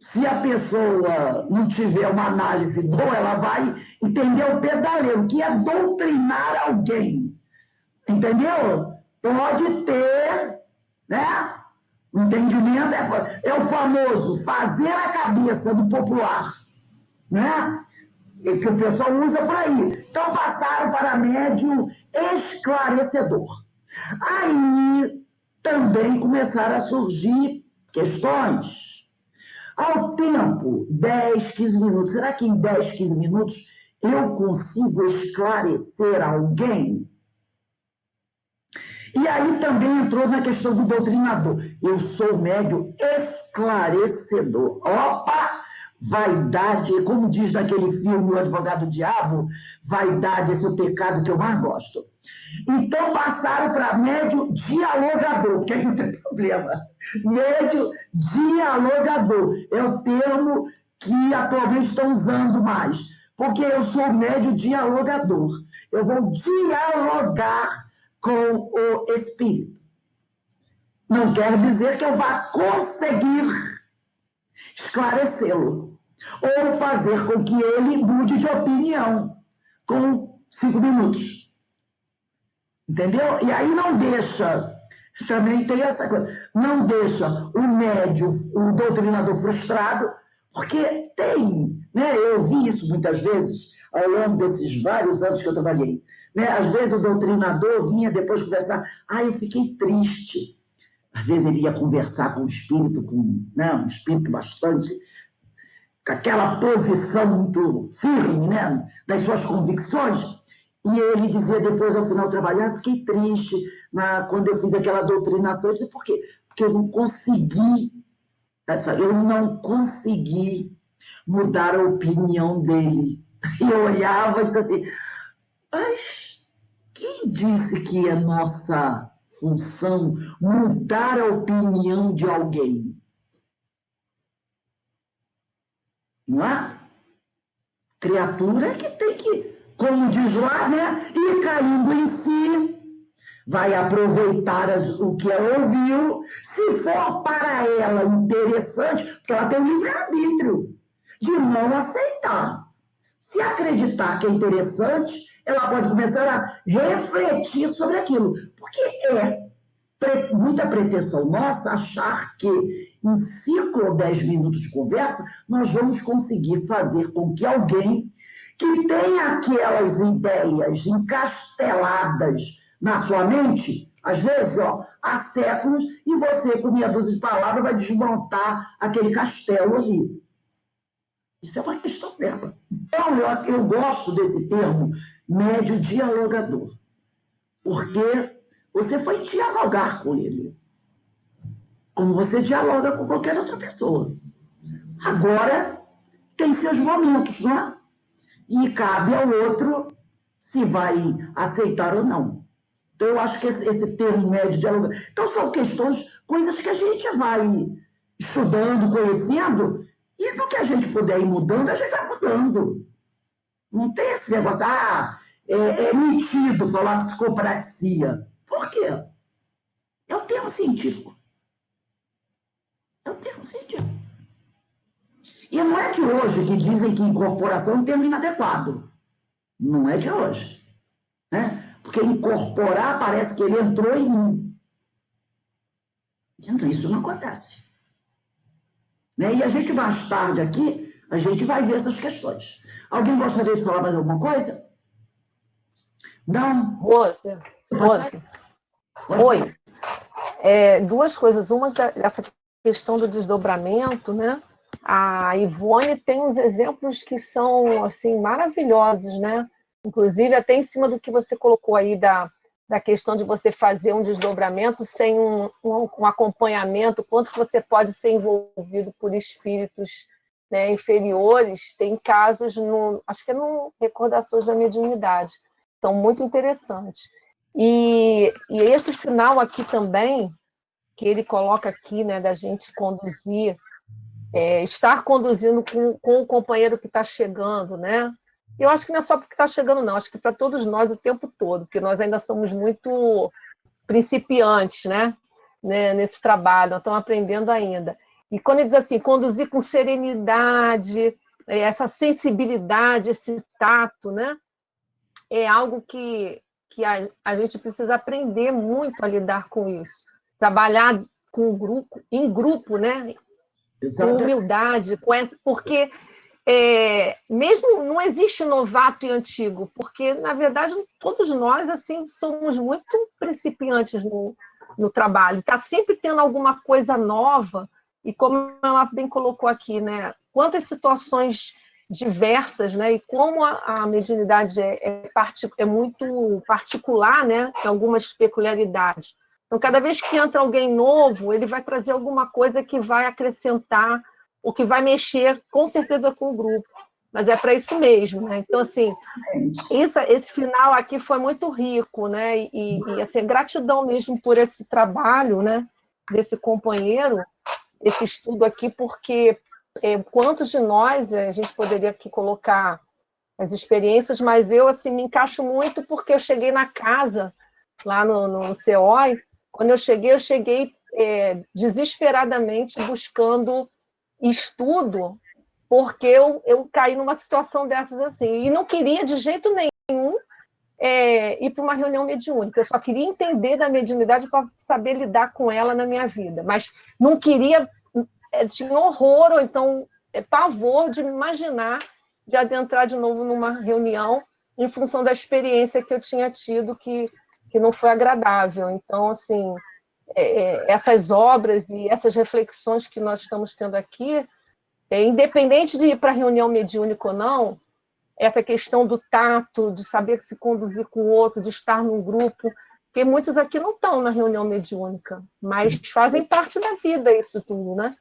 Speaker 1: se a pessoa não tiver uma análise boa, ela vai entender o pedaleiro, que é doutrinar alguém. Entendeu? Pode ter, né? O entendimento é o famoso fazer a cabeça do popular, né? Que o pessoal usa por aí. Então, passaram para médium esclarecedor. Aí também começaram a surgir questões. Ao tempo, 10, 15 minutos. Será que em 10, 15 minutos eu consigo esclarecer alguém? E aí também entrou na questão do doutrinador. Eu sou médium esclarecedor. Opa! Vaidade, como diz naquele filme O Advogado do Diabo, vaidade, esse é o pecado que eu mais gosto. Então passaram para médium dialogador, porque aí não tem problema. Médium dialogador é o termo que atualmente estão usando mais, porque eu sou médium dialogador. Eu vou dialogar com o espírito. Não quer dizer que eu vá conseguir esclarecê-lo ou fazer com que ele mude de opinião com 5 minutos. Entendeu? E aí não deixa, também tem essa coisa, não deixa o médium, o doutrinador frustrado, Porque tem, né? Eu ouvi isso muitas vezes ao longo desses vários anos que eu trabalhei. Né? Às vezes o doutrinador vinha depois conversar, eu fiquei triste. Às vezes ele ia conversar com um espírito, né? Um espírito bastante, com aquela posição muito firme, né? Das suas convicções. E ele dizia depois, ao final do trabalho, fiquei triste quando eu fiz aquela doutrinação. Eu disse, por quê? Porque eu não consegui mudar a opinião dele. E eu olhava e disse assim, mas quem disse que é nossa função mudar a opinião de alguém? Não é? Criatura é que tem que, como diz lá, né, ir caindo em si, vai aproveitar o que ela ouviu, se for para ela interessante, porque ela tem o livre-arbítrio de não aceitar. Se acreditar que é interessante, ela pode começar a refletir sobre aquilo, porque é muita pretensão nossa achar que em 5 ou 10 minutos de conversa nós vamos conseguir fazer com que alguém que tem aquelas ideias encasteladas na sua mente, às vezes, há séculos, e você, com meia dúzia de palavras, vai desmontar aquele castelo ali. Isso é uma questão dela. Então, eu gosto desse termo médio dialogador, porque você foi dialogar com ele, como você dialoga com qualquer outra pessoa. Agora, tem seus momentos, não é? E cabe ao outro se vai aceitar ou não. Então, eu acho que esse termo médio dialogador... Então, são coisas que a gente vai estudando, conhecendo, e no que a gente puder ir mudando, a gente vai mudando. Não tem esse negócio, é metido falar psicopraxia. Por quê? É um termo científico. É um termo científico. E não é de hoje que dizem que incorporação é um termo inadequado. Não é de hoje. Né? Porque incorporar parece que ele entrou em mim. Então, isso não acontece. Né? E a gente, mais tarde aqui, a gente vai ver essas questões. Alguém gostaria de falar mais alguma coisa? Não?
Speaker 6: Moça. Oi. Duas coisas. Uma, essa questão do desdobramento, né? A Ivone tem uns exemplos que são, assim, maravilhosos, né? Inclusive, até em cima do que você colocou aí da questão de você fazer um desdobramento sem um acompanhamento, quanto que você pode ser envolvido por espíritos, né, inferiores. Tem casos, acho que é no Recordações da Mediunidade, são muito interessantes. E esse final aqui também, que ele coloca aqui, né, da gente conduzir, estar conduzindo com o companheiro que está chegando, né? Eu acho que não é só porque está chegando, não, acho que para todos nós o tempo todo, porque nós ainda somos muito principiantes, né? Nesse trabalho, estamos aprendendo ainda. E quando ele diz assim, conduzir com serenidade, essa sensibilidade, esse tato, né? É algo que a gente precisa aprender muito a lidar com isso. Trabalhar em grupo, né? Com humildade, porque mesmo não existe novato e antigo, porque, na verdade, todos nós assim somos muito principiantes no trabalho. Está sempre tendo alguma coisa nova, e como ela bem colocou aqui, né? Quantas situações diversas, né? E como a mediunidade é muito particular, né? Tem algumas peculiaridades. Então, cada vez que entra alguém novo, ele vai trazer alguma coisa que vai acrescentar, ou que vai mexer, com certeza, com o grupo. Mas é para isso mesmo, né? Então, assim, esse final aqui foi muito rico, né? E assim, gratidão mesmo por esse trabalho, né? Desse companheiro, esse estudo aqui, porque quantos de nós, a gente poderia aqui colocar as experiências, mas eu, assim, me encaixo muito porque eu cheguei na casa, lá no CEOI. Quando eu cheguei desesperadamente buscando estudo, porque eu caí numa situação dessas assim, e não queria de jeito nenhum ir para uma reunião mediúnica, eu só queria entender da mediunidade para saber lidar com ela na minha vida, mas não queria, tinha horror, ou então pavor de me imaginar de adentrar de novo numa reunião em função da experiência que eu tinha tido, que não foi agradável. Então, assim, essas obras e essas reflexões que nós estamos tendo aqui, independente de ir para a reunião mediúnica ou não, essa questão do tato, de saber se conduzir com o outro, de estar num grupo, porque muitos aqui não estão na reunião mediúnica, mas fazem parte da vida isso tudo, né?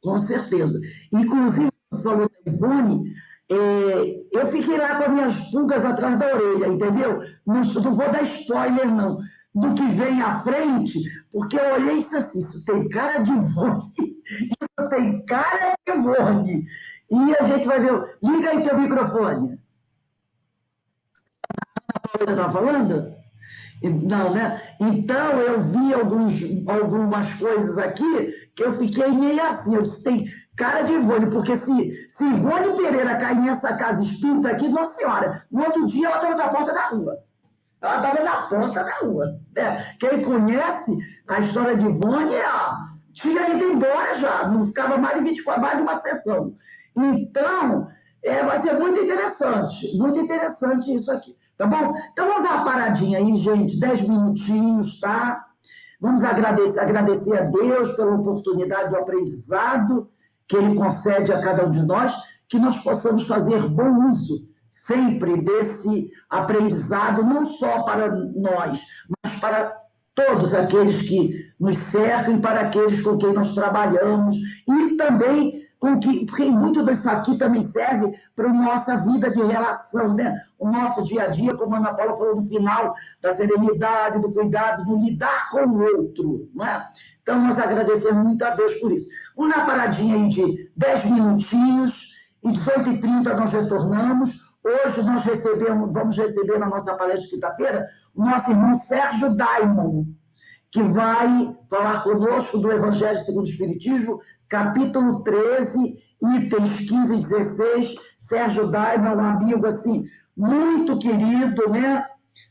Speaker 1: Com certeza. Inclusive, você falou da Ivone, eu fiquei lá com as minhas pulgas atrás da orelha, entendeu? Não vou dar spoiler, não, do que vem à frente, porque eu olhei isso assim, isso tem cara de Ivone, isso tem cara de Ivone. E a gente vai ver. Liga aí teu microfone. A Paula está falando? Não, né? Então, eu vi algumas coisas aqui que eu fiquei meio assim. Eu disse, tem cara de Ivone, porque se Ivone Pereira cair nessa casa espírita aqui, nossa senhora, no outro dia ela estava na porta da rua. Ela estava na porta da rua. Né? Quem conhece a história de Ivone, tinha ido embora já, não ficava mais de 24, mais de uma sessão. Então, vai ser muito interessante isso aqui, tá bom? Então, vamos dar uma paradinha aí, gente, 10 minutinhos, tá? Vamos agradecer a Deus pela oportunidade do aprendizado que Ele concede a cada um de nós, que nós possamos fazer bom uso sempre desse aprendizado, não só para nós, mas para todos aqueles que nos cercam e para aqueles com quem nós trabalhamos, e também porque muito disso aqui também serve para a nossa vida de relação, né? O nosso dia a dia, como a Ana Paula falou no final, da serenidade, do cuidado, do lidar com o outro, não é? Então, nós agradecemos muito a Deus por isso. Uma paradinha aí de 10 minutinhos, e 18h30 nós retornamos. Hoje nós vamos receber na nossa palestra de quinta-feira o nosso irmão Sérgio Daimon, que vai falar conosco do Evangelho segundo o Espiritismo, capítulo 13, itens 15 e 16. Sérgio Daimon é um amigo, assim, muito querido, né?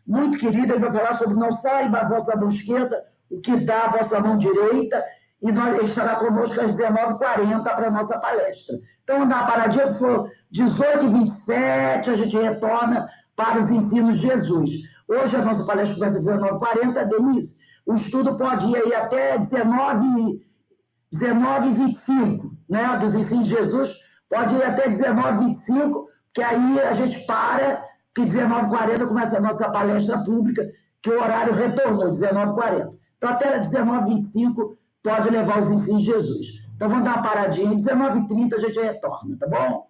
Speaker 1: Muito querido. Ele vai falar sobre não saiba a vossa mão esquerda, o que dá a vossa mão direita, e ele estará conosco às 19h40 para a nossa palestra. Então, vamos dar uma paradinha, se for 18h27, a gente retorna para os ensinos de Jesus. Hoje a nossa palestra começa às 19h40, Denise, o estudo pode ir aí até 19h25, né? Dos ensinos de Jesus, pode ir até 19h25, que aí a gente para, que 19h40 começa a nossa palestra pública, que o horário retornou, 19h40. Então, até 19h25, pode levar os ensinos de Jesus. Então, vamos dar uma paradinha, 19h30 a gente retorna, tá bom?